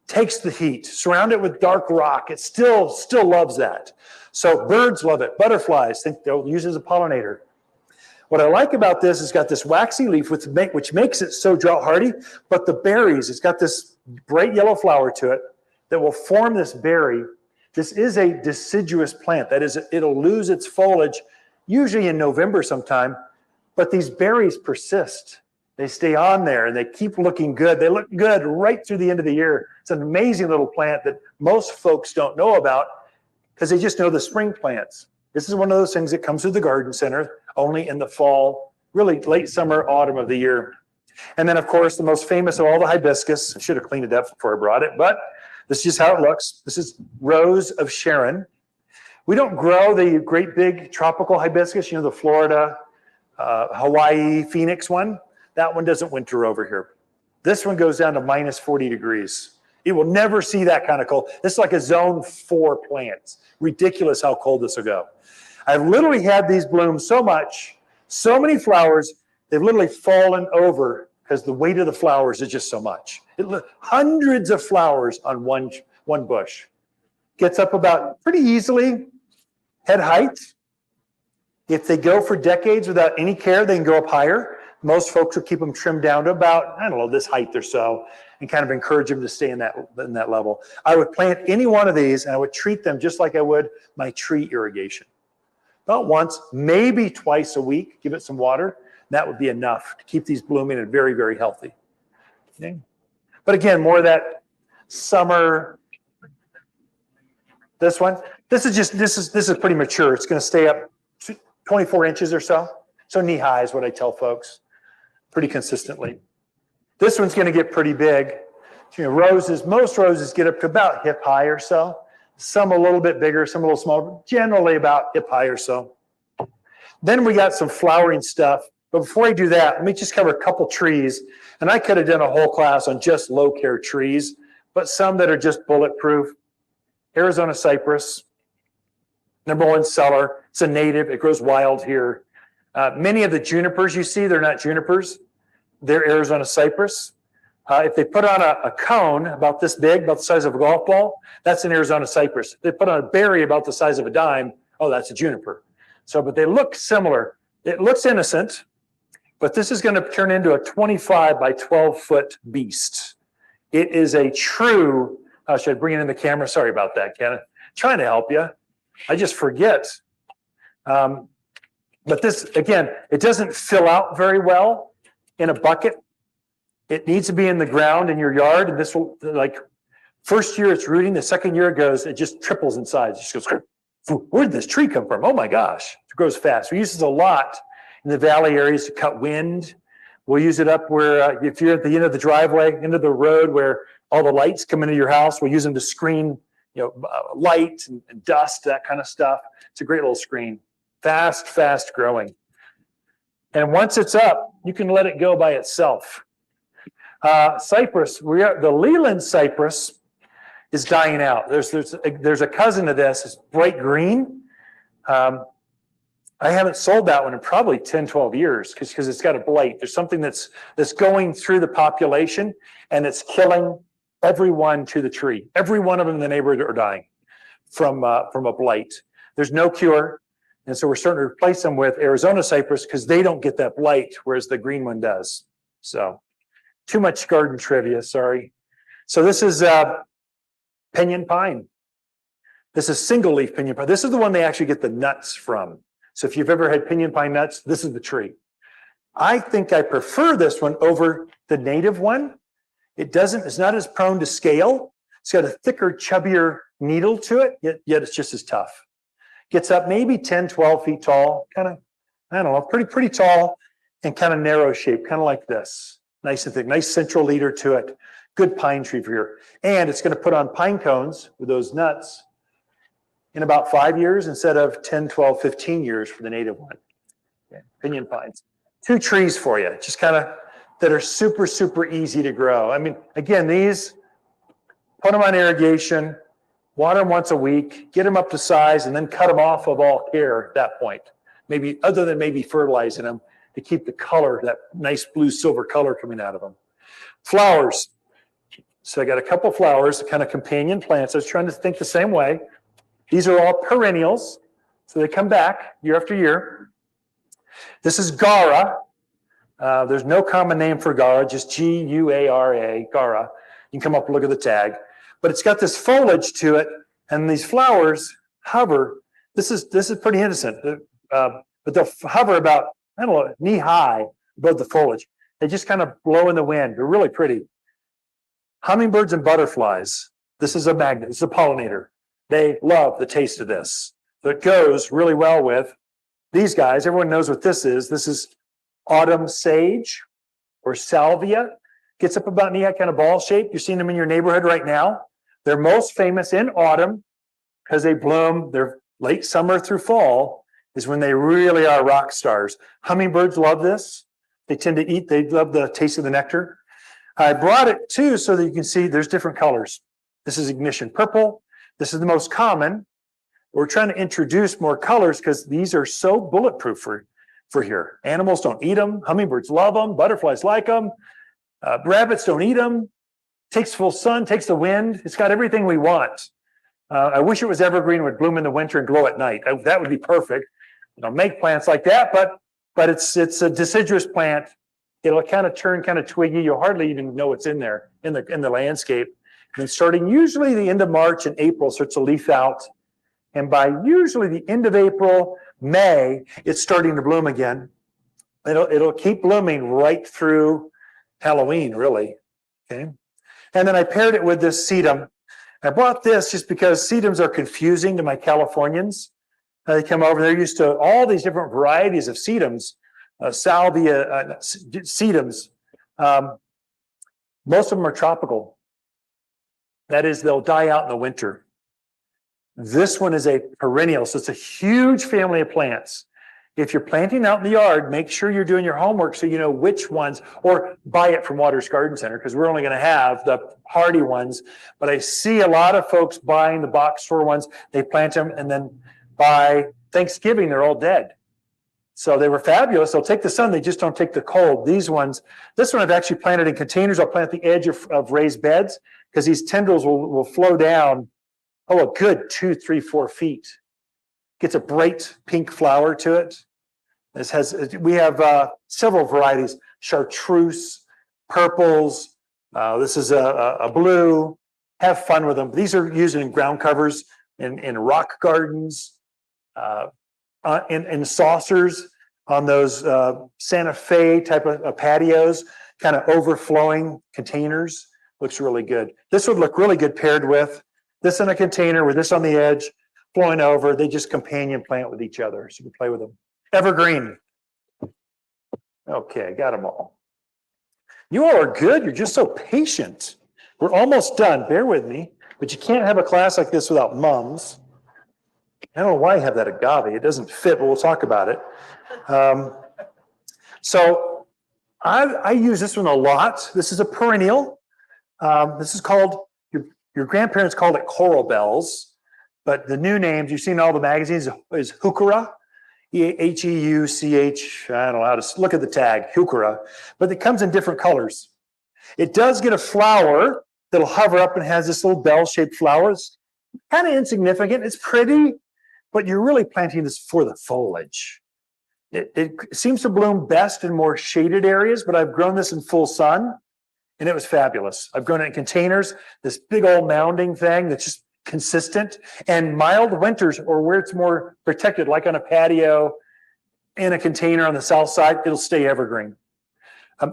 Takes the heat, surround it with dark rock. It still loves that. So birds love it. Butterflies think they'll use it as a pollinator. What I like about this, it's got this waxy leaf which makes it so drought hardy, but the berries, it's got this bright yellow flower to it that will form this berry. This is a deciduous plant. That is, it'll lose its foliage usually in November sometime, but these berries persist. They stay on there and they keep looking good. They look good right through the end of the year. It's an amazing little plant that most folks don't know about because they just know the spring plants. This is one of those things that comes through the garden center only in the fall, really late summer, autumn of the year. And then, of course, the most famous of all the hibiscus. I should have cleaned it up before I brought it, but this is just how it looks. This is Rose of Sharon. We don't grow the great big tropical hibiscus, the Florida, Hawaii, Phoenix one. That one doesn't winter over here. This one goes down to minus 40 degrees. You will never see that kind of cold. This is like a zone 4 plant. Ridiculous how cold this will go. I've literally had these bloom so much, so many flowers, they've literally fallen over because the weight of the flowers is just so much. Hundreds of flowers on one bush. Gets up about pretty easily, head height. If they go for decades without any care, they can go up higher. Most folks will keep them trimmed down to about, this height or so, and kind of encourage them to stay in that level. I would plant any one of these, and I would treat them just like I would my tree irrigation. About once, maybe twice a week, give it some water. That would be enough to keep these blooming and very, very healthy. Okay. But again, more of that summer. This one, this is pretty mature. It's going to stay up 24 inches or so. So knee high is what I tell folks, pretty consistently. This one's going to get pretty big. Roses, most roses get up to about hip high or so. Some a little bit bigger, some a little smaller, generally about hip high or so. Then we got some flowering stuff. But before I do that, let me just cover a couple trees. And I could have done a whole class on just low care trees, but some that are just bulletproof. Arizona cypress, #1 seller. It's a native. It grows wild here. Many of the junipers you see, they're not junipers. They're Arizona cypress. If they put on a cone about this big, about the size of a golf ball, that's an Arizona cypress. If they put on a berry about the size of a dime, that's a juniper. So, but they look similar. It looks innocent, but this is going to turn into a 25 by 12 foot beast. It is a true, should I bring it in the camera? Sorry about that, Kenneth. Trying to help you. I just forget. But this, again, it doesn't fill out very well in a bucket. It needs to be in the ground in your yard. And this will, first year it's rooting, the second year it just triples in size. It just goes, where did this tree come from? Oh my gosh, it grows fast. We use this a lot in the valley areas to cut wind. We'll use it up where, if you're at the end of the driveway, end of the road where all the lights come into your house, we'll use them to screen, light and dust, that kind of stuff. It's a great little screen. Fast growing. And once it's up, you can let it go by itself. Cypress, the Leland cypress is dying out. There's a cousin of this, it's bright green. I haven't sold that one in probably 10, 12 years because it's got a blight. There's something that's going through the population and it's killing everyone to the tree. Every one of them in the neighborhood are dying from a blight. There's no cure. And so we're starting to replace them with Arizona cypress because they don't get that blight, whereas the green one does. So too much garden trivia, sorry. So this is Pinyon Pine. This is single leaf Pinyon Pine. This is the one they actually get the nuts from. So if you've ever had Pinyon Pine nuts, this is the tree. I think I prefer this one over the native one. It's not as prone to scale. It's got a thicker, chubbier needle to it, yet it's just as tough. Gets up maybe 10, 12 feet tall, kind of, I don't know, pretty tall and kind of narrow shape, kind of like this. Nice and thick, nice central leader to it. Good pine tree for here. And it's going to put on pine cones with those nuts in about 5 years instead of 10, 12, 15 years for the native one. Okay. Pinyon pines. 2 trees for you, just kind of that are super easy to grow. I mean, again, these, put them on irrigation, water them once a week, get them up to size, and then cut them off of all care at that point. Maybe, other than maybe fertilizing them to keep the color, that nice blue silver color coming out of them. Flowers. So I got a couple flowers, kind of companion plants. I was trying to think the same way. These are all perennials, so they come back year after year. This is Gara. There's no common name for Gara, just G-U-A-R-A, Gara. You can come up and look at the tag. But it's got this foliage to it, and these flowers hover. This is pretty innocent, but they'll hover about, I don't know, knee high above the foliage. They just kind of blow in the wind. They're really pretty. Hummingbirds and butterflies. This is a magnet. It's a pollinator. They love the taste of this. So it goes really well with these guys. Everyone knows what this is. This is autumn sage or salvia. Gets up about knee-high, kind of ball shape. You're seeing them in your neighborhood right now. They're most famous in autumn because they bloom. They're late summer through fall is when they really are rock stars. Hummingbirds love this. They tend to eat. They love the taste of the nectar. I brought it too so that you can see there's different colors. This is ignition purple. This is the most common. We're trying to introduce more colors because these are so bulletproof for here. Animals don't eat them. Hummingbirds love them. Butterflies like them. Rabbits don't eat them. Takes full sun, takes the wind. It's got everything we want. I wish it was evergreen, would bloom in the winter and glow at night. That would be perfect. Make plants like that, but it's a deciduous plant. It'll kind of turn kind of twiggy. You'll hardly even know what's in there in the landscape. And then starting usually the end of March and April starts to leaf out. And by usually the end of April, May, it's starting to bloom again. It'll keep blooming right through Halloween, really. Okay. And then I paired it with this sedum. I brought this just because sedums are confusing to my Californians. They come over, they're used to all these different varieties of sedums, salvia, sedums. Most of them are tropical. That is, they'll die out in the winter. This one is a perennial, so it's a huge family of plants. If you're planting out in the yard, make sure you're doing your homework so you know which ones, or buy it from Waters Garden Center, because we're only going to have the hardy ones. But I see a lot of folks buying the box store ones. They plant them, and then by Thanksgiving, they're all dead. So they were fabulous. They'll take the sun. They just don't take the cold. These ones, this one I've actually planted in containers. I'll plant the edge of raised beds because these tendrils will flow down, a good 2, 3, 4 feet. Gets a bright pink flower to it. We have several varieties: chartreuse, purples. This is a blue. Have fun with them. These are used in ground covers, in rock gardens, in saucers on those Santa Fe type of patios, kind of overflowing containers. Looks really good. This would look really good paired with this in a container with this on the edge, flowing over. They just companion plant with each other, so you can play with them. Evergreen. Okay, got them all. You all are good. You're just so patient. We're almost done. Bear with me. But you can't have a class like this without mums. I don't know why I have that agave. It doesn't fit, but we'll talk about it. So I use this one a lot. This is a perennial. This is called, your grandparents called it coral bells. But the new names, you've seen all the magazines, is heuchera, Heuch. I don't know how to look at the tag, heuchera. But it comes in different colors. It does get a flower that'll hover up and has this little bell-shaped flower. It's kind of insignificant. It's pretty, but you're really planting this for the foliage. It seems to bloom best in more shaded areas, but I've grown this in full sun, and it was fabulous. I've grown it in containers, this big old mounding thing that's just consistent, and mild winters or where it's more protected, like on a patio in a container on the south side, it'll stay evergreen.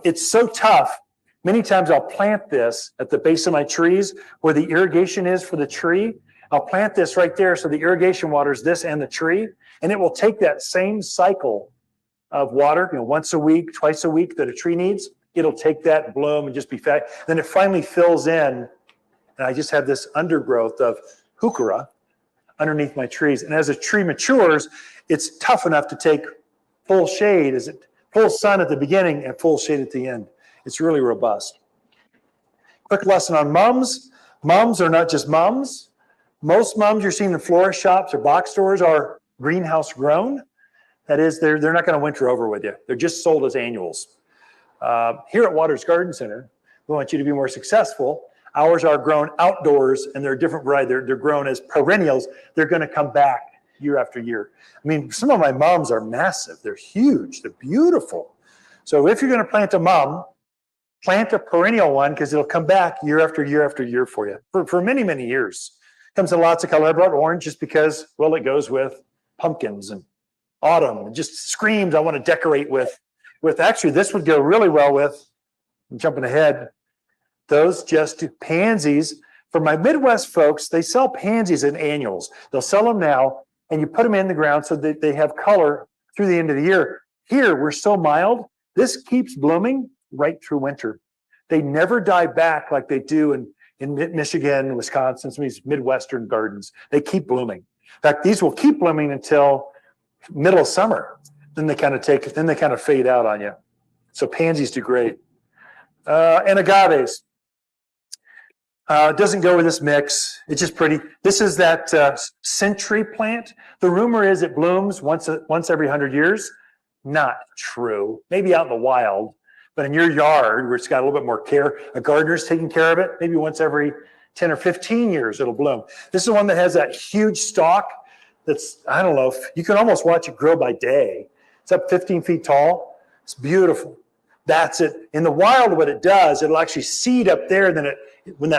It's so tough. Many times I'll plant this at the base of my trees where the irrigation is for the tree. I'll plant this right there so the irrigation waters this and the tree, and it will take that same cycle of water, once a week, twice a week that a tree needs. It'll take that, bloom, and just be fat. Then it finally fills in. And I just have this undergrowth of heuchera underneath my trees. And as a tree matures, it's tough enough to take full shade, full sun at the beginning and full shade at the end. It's really robust. Quick lesson on mums. Mums are not just mums. Most mums you're seeing in florist shops or box stores are greenhouse grown. That is, they're not going to winter over with you. They're just sold as annuals. Here at Waters Garden Center, we want you to be more successful. Ours are grown outdoors, and they're a different variety. They're grown as perennials. They're going to come back year after year. I mean, some of my mums are massive. They're huge. They're beautiful. So if you're going to plant a mum, plant a perennial one because it'll come back year after year after year for you for many, many years. Comes in lots of color. I brought orange just because, well, it goes with pumpkins and autumn. It just screams I want to decorate with. Actually, this would go really well with, I'm jumping ahead, those just pansies. For my Midwest folks, they sell pansies in annuals. They'll sell them now, and you put them in the ground so that they have color through the end of the year. Here, we're so mild. This keeps blooming. right through winter. They never die back like they do in Michigan, Wisconsin, some of these Midwestern gardens. They keep blooming. In fact, these will keep blooming until middle of summer. Then they kind of fade out on you. So pansies do great. And agaves. It doesn't go with this mix. It's just pretty. This is that century plant. The rumor is it blooms once every 100 years. Not true. Maybe out in the wild, but in your yard where it's got a little bit more care, a gardener's taking care of it, maybe once every 10 or 15 years it'll bloom. This is one that has that huge stalk that's, I don't know, you can almost watch it grow by day. It's up 15 feet tall. It's beautiful. That's it. In the wild, what it does, it'll actually seed up there. Then when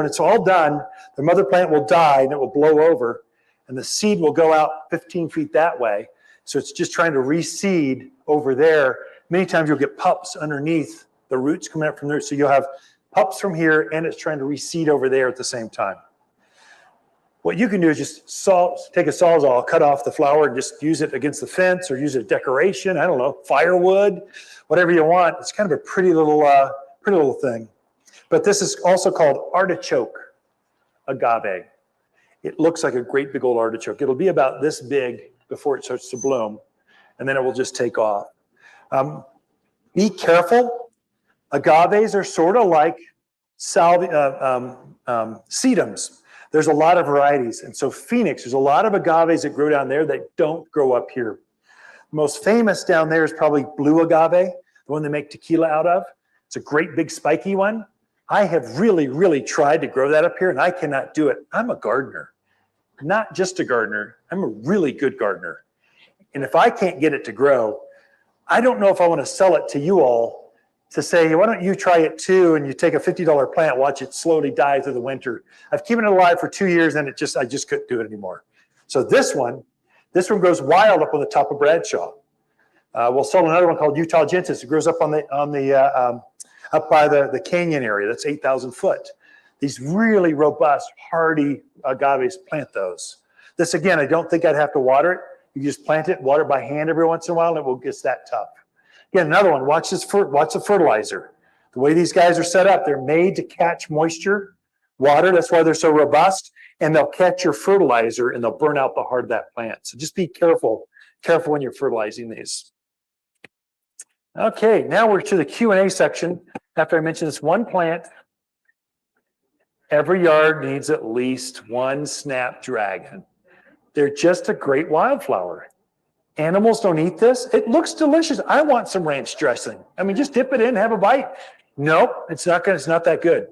it's all done, the mother plant will die and it will blow over, and the seed will go out 15 feet that way. So it's just trying to reseed over there. Many times you'll get pups underneath the roots coming up from there. So you'll have pups from here, and it's trying to reseed over there at the same time. What you can do is just take a Sawzall, cut off the flower, and just use it against the fence or use it as decoration. I don't know, firewood, whatever you want. It's kind of a pretty little thing. But this is also called Artichoke Agave. It looks like a great big old artichoke. It'll be about this big before it starts to bloom, and then it will just take off. Be careful. Agaves are sort of like sedums. There's a lot of varieties. And so Phoenix, there's a lot of agaves that grow down there that don't grow up here. The most famous down there is probably blue agave, the one they make tequila out of. It's a great big spiky one. I have really, really tried to grow that up here, and I cannot do it. I'm a gardener. Not just a gardener, I'm a really good gardener. And if I can't get it to grow, I don't know if I want to sell it to you all to say, why don't you try it too, and you take a $50 plant, watch it slowly die through the winter. I've kept it alive for 2 years, and I just couldn't do it anymore. So this one grows wild up on the top of Bradshaw. We'll sell another one called Utah Gentis. It grows up up by the canyon area. That's 8,000 foot. These really robust, hardy agaves, plant those. This, again, I don't think I'd have to water it. You just plant it, water it by hand every once in a while, and it will get that tough. Again, another one, watch the fertilizer. The way these guys are set up, they're made to catch moisture, water. That's why they're so robust. And they'll catch your fertilizer, and they'll burn out the heart of that plant. So just be careful when you're fertilizing these. Okay, now we're to the Q&A section. After I mention this one plant, every yard needs at least one Snapdragon. They're just a great wildflower. Animals don't eat this. It looks delicious. I want some ranch dressing. I mean, just dip it in, have a bite. Nope, it's not that good.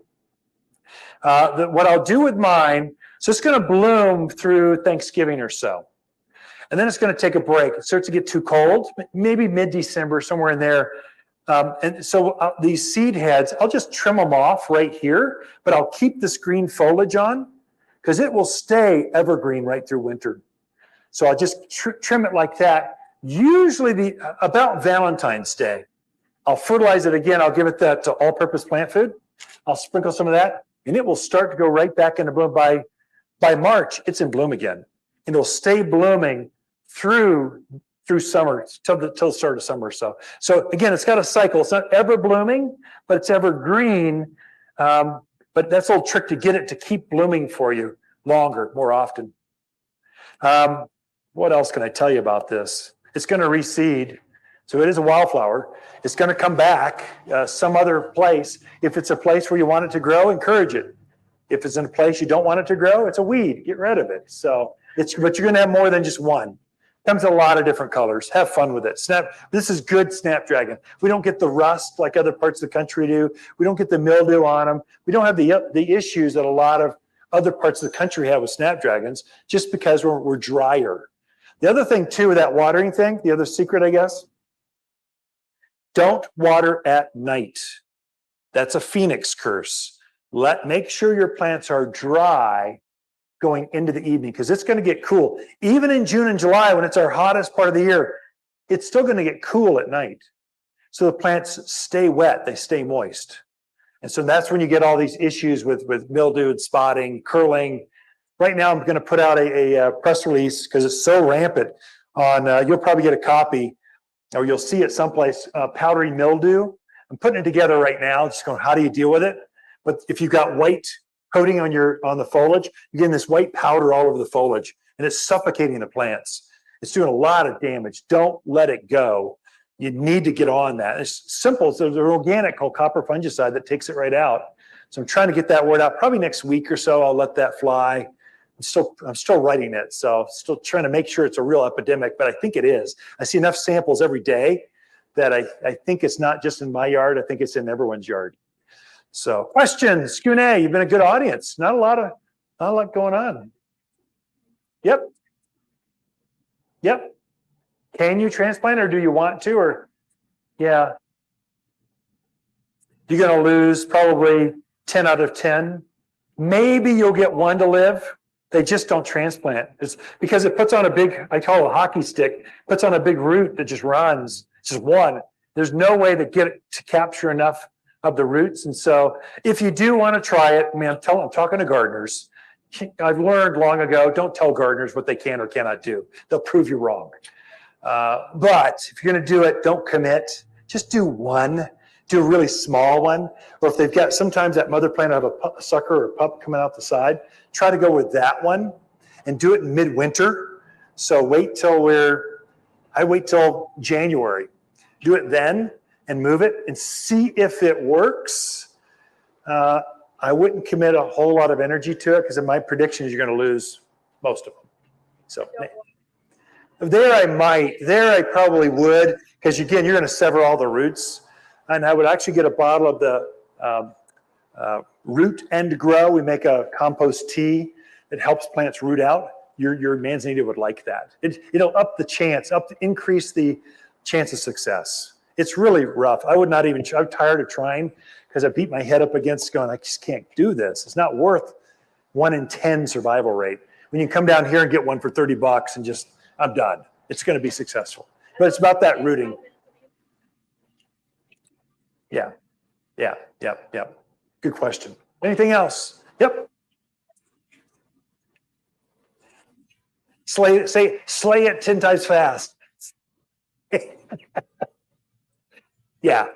What I'll do with mine, so it's going to bloom through Thanksgiving or so. And then it's going to take a break. It starts to get too cold, maybe mid-December, somewhere in there. And so these seed heads, I'll just trim them off right here, but I'll keep this green foliage on because it will stay evergreen right through winter. So I'll just trim it like that. Usually about Valentine's Day, I'll fertilize it again. I'll give it that all-purpose plant food. I'll sprinkle some of that, and it will start to go right back into bloom. By March, it's in bloom again. And it'll stay blooming through summer, till the start of summer or so. So again, it's got a cycle. It's not ever blooming, but it's evergreen. But that's a little trick to get it to keep blooming for you longer, more often. What else can I tell you about this? It's going to reseed. So it is a wildflower. It's going to come back some other place. If it's a place where you want it to grow, encourage it. If it's in a place you don't want it to grow, it's a weed. Get rid of it. So but you're going to have more than just one. Comes in a lot of different colors. Have fun with it. This is good Snapdragon. We don't get the rust like other parts of the country do. We don't get the mildew on them. We don't have the issues that a lot of other parts of the country have with Snapdragons just because we're drier. The other thing, too, with that watering thing, the other secret, I guess, don't water at night. That's a Phoenix curse. Make sure your plants are dry going into the evening because it's going to get cool. Even in June and July, when it's our hottest part of the year, it's still going to get cool at night. So the plants stay wet, they stay moist. And so that's when you get all these issues with mildew and spotting, curling. Right now, I'm going to put out a press release because it's so rampant on, you'll probably get a copy or you'll see it someplace, powdery mildew. I'm putting it together right now, just going, how do you deal with it? But if you've got white coating on the foliage, you're getting this white powder all over the foliage, and it's suffocating the plants. It's doing a lot of damage. Don't let it go. You need to get on that. It's simple. It's an organic called copper fungicide that takes it right out. So I'm trying to get that word out. Probably next week or so, I'll let that fly. I'm still writing it, so still trying to make sure it's a real epidemic, but I think it is. I see enough samples every day that I think it's not just in my yard. I think it's in everyone's yard. So questions, Q&A. You've been a good audience. Not a lot going on. Yep. Can you transplant, or do you want to? Or yeah, you're going to lose probably 10 out of 10. Maybe you'll get one to live. They just don't transplant. It's because it puts on a big, I call it a hockey stick, puts on a big root that just runs. It's just one. There's no way to get it to capture enough of the roots. And so if you do want to try it, I mean, I'm talking to gardeners. I've learned long ago, don't tell gardeners what they can or cannot do. They'll prove you wrong. But if you're going to do it, don't commit. Just do one. Do a really small one. Or if they've got, sometimes that mother plant have a sucker or pup coming out the side, try to go with that one and do it in midwinter. So I wait till January. Do it then and move it and see if it works. I wouldn't commit a whole lot of energy to it because in my prediction is you're going to lose most of them. So there I probably would, because again, you're going to sever all the roots. And I would actually get a bottle of the Root and Grow. We make a compost tea that helps plants root out. Your Manzanita would like that. It'll increase the chance of success. It's really rough. I'm tired of trying because I beat my head up against going, I just can't do this. It's not worth 1 in 10 survival rate. When you come down here and get one for $30 and just, I'm done. It's going to be successful. But it's about that rooting. Yeah. Good question. Anything else? Yep. Slay it 10 times fast. Yeah.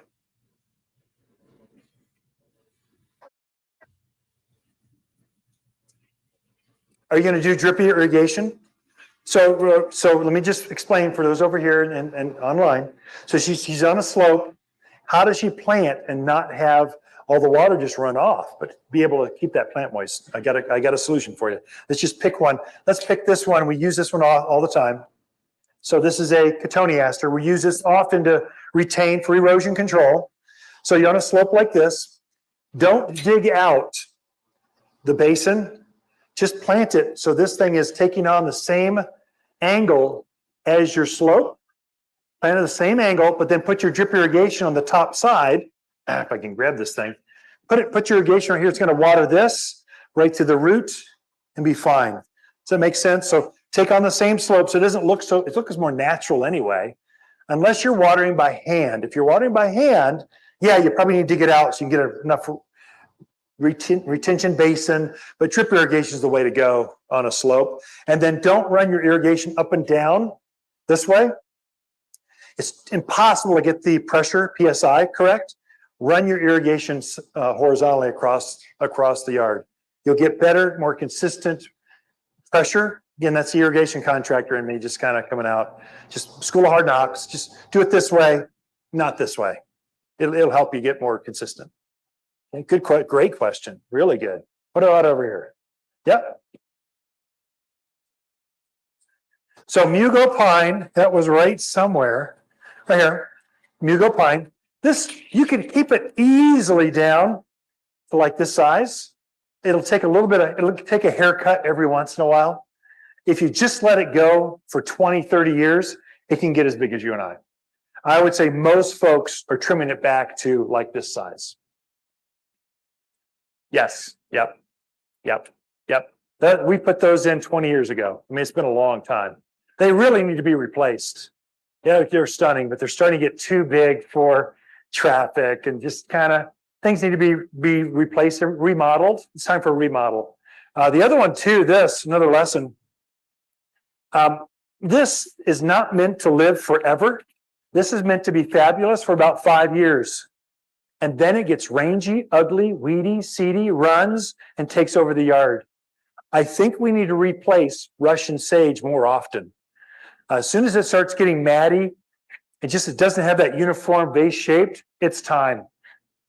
Are you going to do drippy irrigation? So let me just explain for those over here and online. So she's on a slope. How does she plant and not have all the water just run off, but be able to keep that plant moist? I got a solution for you. Let's just pick one. Let's pick this one. We use this one all the time. So this is a Cotoneaster. We use this often to retain for erosion control. So you're on a slope like this. Don't dig out the basin. Just plant it so this thing is taking on the same angle as your slope. Plant at the same angle, but then put your drip irrigation on the top side. If I can grab this thing. Put your irrigation right here. It's going to water this right to the root and be fine. Does that make sense? So take on the same slope so it doesn't look it looks more natural anyway, unless you're watering by hand. If you're watering by hand, yeah, you probably need to dig it out so you can get enough retention basin, but drip irrigation is the way to go on a slope. And then don't run your irrigation up and down this way. It's impossible to get the pressure, PSI, correct. Run your irrigation horizontally across the yard. You'll get better, more consistent pressure. Again, that's the irrigation contractor in me just kind of coming out. Just school of hard knocks. Just do it this way, not this way. It'll help you get more consistent. Okay, great question. Really good. What about over here? Yep. So Mugo Pine, that was right somewhere. Right here. Mugo Pine. This, you can keep it easily down to like this size. It'll take it'll take a haircut every once in a while. If you just let it go for 20, 30 years, it can get as big as you and I. I would say most folks are trimming it back to like this size. Yes. Yep. We put those in 20 years ago. I mean, it's been a long time. They really need to be replaced. Yeah, they're stunning, but they're starting to get too big for traffic and just kind of things need to be replaced and remodeled. It's time for a remodel. The other one too, another lesson. This is not meant to live forever. This is meant to be fabulous for about 5 years. And then it gets rangy, ugly, weedy, seedy, runs, and takes over the yard. I think we need to replace Russian sage more often. As soon as it starts getting matty, it doesn't have that uniform base shaped, it's time.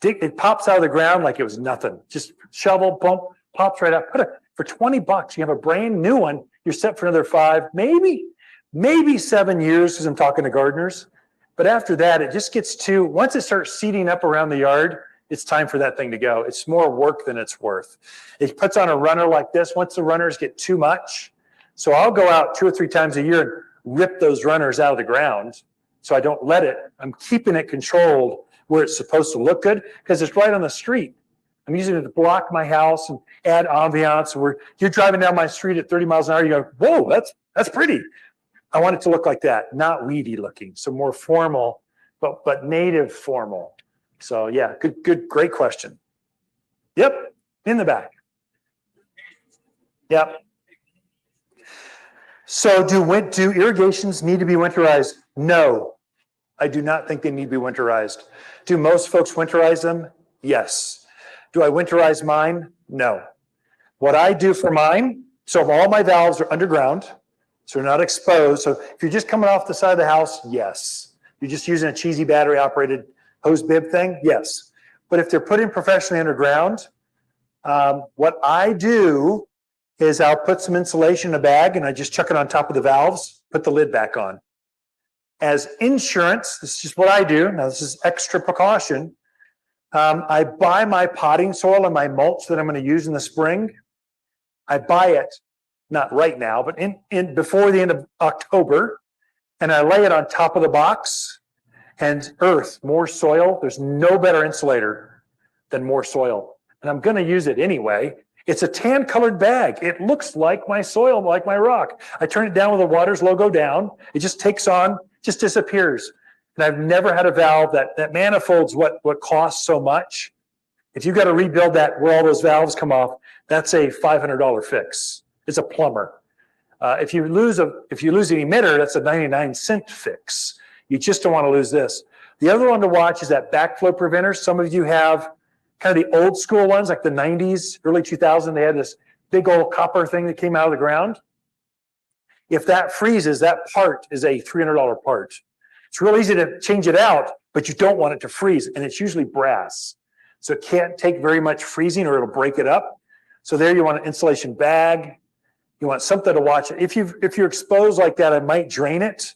It pops out of the ground like it was nothing. Just shovel, pump, pops right out. For $20, you have a brand new one. You're set for another 5, maybe 7 years, because I'm talking to gardeners. But after that, it just gets once it starts seeding up around the yard, it's time for that thing to go. It's more work than it's worth. It puts on a runner like this once the runners get too much. So I'll go out 2 or 3 times a year and rip those runners out of the ground. So I don't let it, I'm keeping it controlled where it's supposed to look good, because it's right on the street. I'm using it to block my house and add ambiance. You're driving down my street at 30 miles an hour, you go, whoa, that's pretty. I want it to look like that, not weedy looking. So more formal, but native formal. So yeah, great question. Yep, in the back. Yep. So do irrigations need to be winterized? No, I do not think they need to be winterized. Do most folks winterize them? Yes. Do I winterize mine? No. What I do for mine, so if all my valves are underground, so they're not exposed. So if you're just coming off the side of the house, yes. You're just using a cheesy battery operated hose bib thing, yes. But if they're put in professionally underground, what I do is I'll put some insulation in a bag and I just chuck it on top of the valves, put the lid back on. As insurance, this is just what I do. Now this is extra precaution. I buy my potting soil and my mulch that I'm going to use in the spring. I buy it, not right now, but in before the end of October, and I lay it on top of the box. And earth, more soil. There's no better insulator than more soil. And I'm going to use it anyway. It's a tan colored bag. It looks like my soil, like my rock. I turn it down with the Waters logo down. It just takes on, just disappears. And I've never had a valve that manifolds what costs so much. If you've got to rebuild that where all those valves come off, that's a $500 fix. It's a plumber. If you lose an emitter, that's a 99-cent fix. You just don't want to lose this. The other one to watch is that backflow preventer. Some of you have kind of the old school ones, like the 90s, early 2000s. They had this big old copper thing that came out of the ground. If that freezes, that part is a $300 part. It's real easy to change it out, but you don't want it to freeze, and it's usually brass. So it can't take very much freezing or it'll break it up. So there you want an insulation bag. You want something to watch. If you're exposed like that, I might drain it.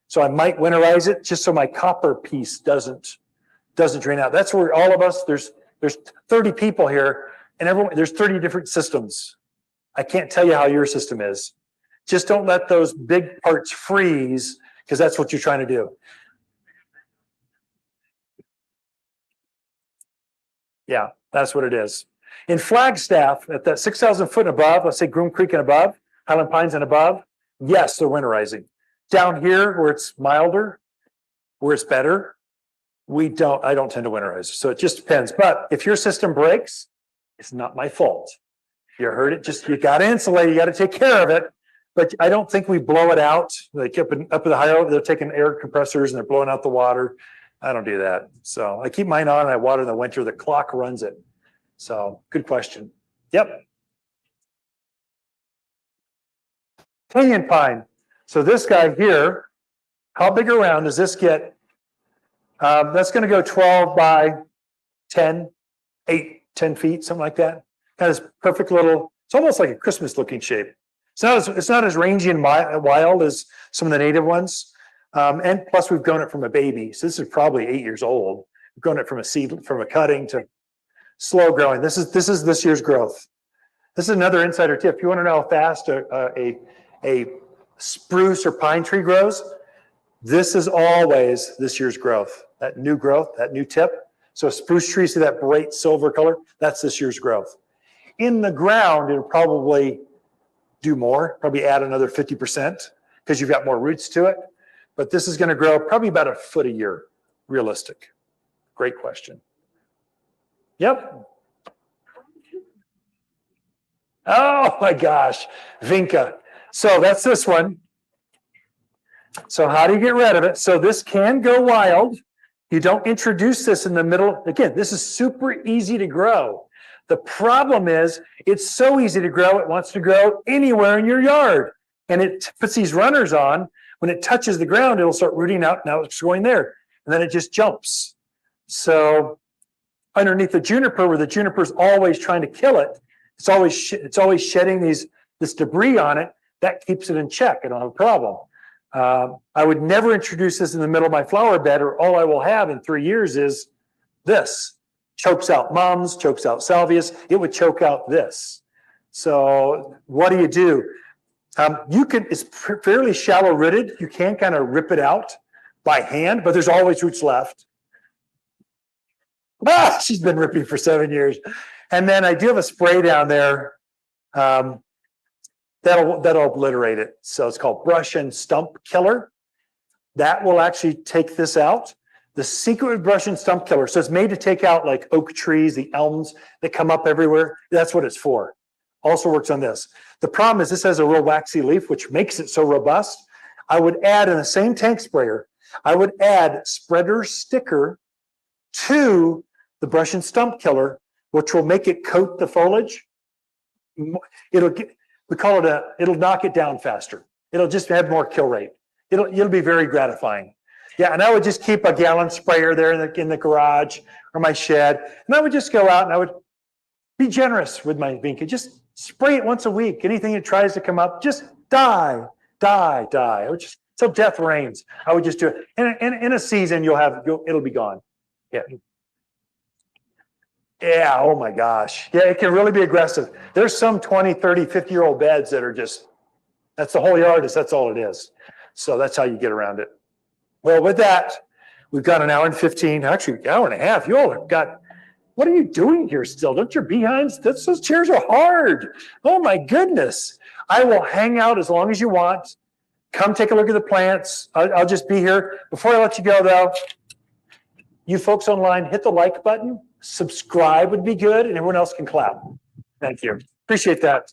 So I might winterize it just so my copper piece doesn't drain out. That's where all of us, there's 30 people here, and there's 30 different systems. I can't tell you how your system is. Just don't let those big parts freeze, because that's what you're trying to do. Yeah, that's what it is. In Flagstaff, at that 6,000 foot and above, let's say Groom Creek and above, Highland Pines and above, yes, they're winterizing. Down here, where it's milder, where it's better, I don't tend to winterize. So it just depends. But if your system breaks, it's not my fault. You heard it. You got to insulate. You got to take care of it. But I don't think we blow it out. Like up in the higher, they're taking air compressors and they're blowing out the water. I don't do that. So I keep mine on and I water in the winter. The clock runs it. So good question. Yep. Pinyon Pine. So this guy here, how big around does this get? That's going to go 12 by 10, 10 feet, something like that. Kind of this perfect little, it's almost like a Christmas looking shape. It's not as rangy and wild as some of the native ones. And plus we've grown it from a baby. So this is probably 8 years old. We've grown it from a seed, from a cutting to slow growing. This is this year's growth. This is another insider tip. You want to know how fast a spruce or pine tree grows? This is always this year's growth. That new growth, that new tip. So a spruce tree, see that bright silver color? That's this year's growth. In the ground, it'll probably do more, probably add another 50% because you've got more roots to it. But this is going to grow probably about a foot a year, realistic. Great question. Yep. Oh my gosh, Vinca. So that's this one. So how do you get rid of it? So this can go wild. You don't introduce this in the middle. Again, this is super easy to grow. The problem is it's so easy to grow, it wants to grow anywhere in your yard. And it puts these runners on. When it touches the ground, it'll start rooting out. Now it's going there. And then it just jumps. So underneath the juniper, where the juniper is always trying to kill it, it's always shedding this debris on it. That keeps it in check. I don't have a problem. I would never introduce this in the middle of my flower bed, or all I will have in 3 years is this. Chokes out mums, chokes out salvias. It would choke out this. So what do? It's fairly shallow rooted. You can kind of rip it out by hand, but there's always roots left. She's been ripping for 7 years. And then I do have a spray down there that'll obliterate it. So it's called Brush and Stump Killer. That will actually take this out. The secret with Brush and Stump Killer, so it's made to take out like oak trees, the elms that come up everywhere. That's what it's for. Also works on this. The problem is this has a real waxy leaf, which makes it so robust. I would add in the same tank sprayer, I would add spreader sticker to the Brush and Stump Killer, which will make it coat the foliage. It'll knock it down faster. It'll just have more kill rate. It'll be very gratifying. Yeah, and I would just keep a gallon sprayer there in the garage or my shed, and I would just go out and I would be generous with my Vinca. Just spray it once a week. Anything that tries to come up, just die. I would just, so death reigns. I would just do it. In a season, it'll be gone. Yeah. Yeah, oh my gosh. Yeah, it can really be aggressive. There's some 20, 30, 50-year-old beds that are just, that's the whole yard, that's all it is. So that's how you get around it. Well, with that, we've got an hour and 15, actually an hour and a half. You all have got, what are you doing here still? Don't your behinds, those chairs are hard. Oh my goodness. I will hang out as long as you want. Come take a look at the plants. I'll just be here. Before I let you go though, you folks online, hit the like button. Subscribe would be good, and everyone else can clap. Thank you. Appreciate that.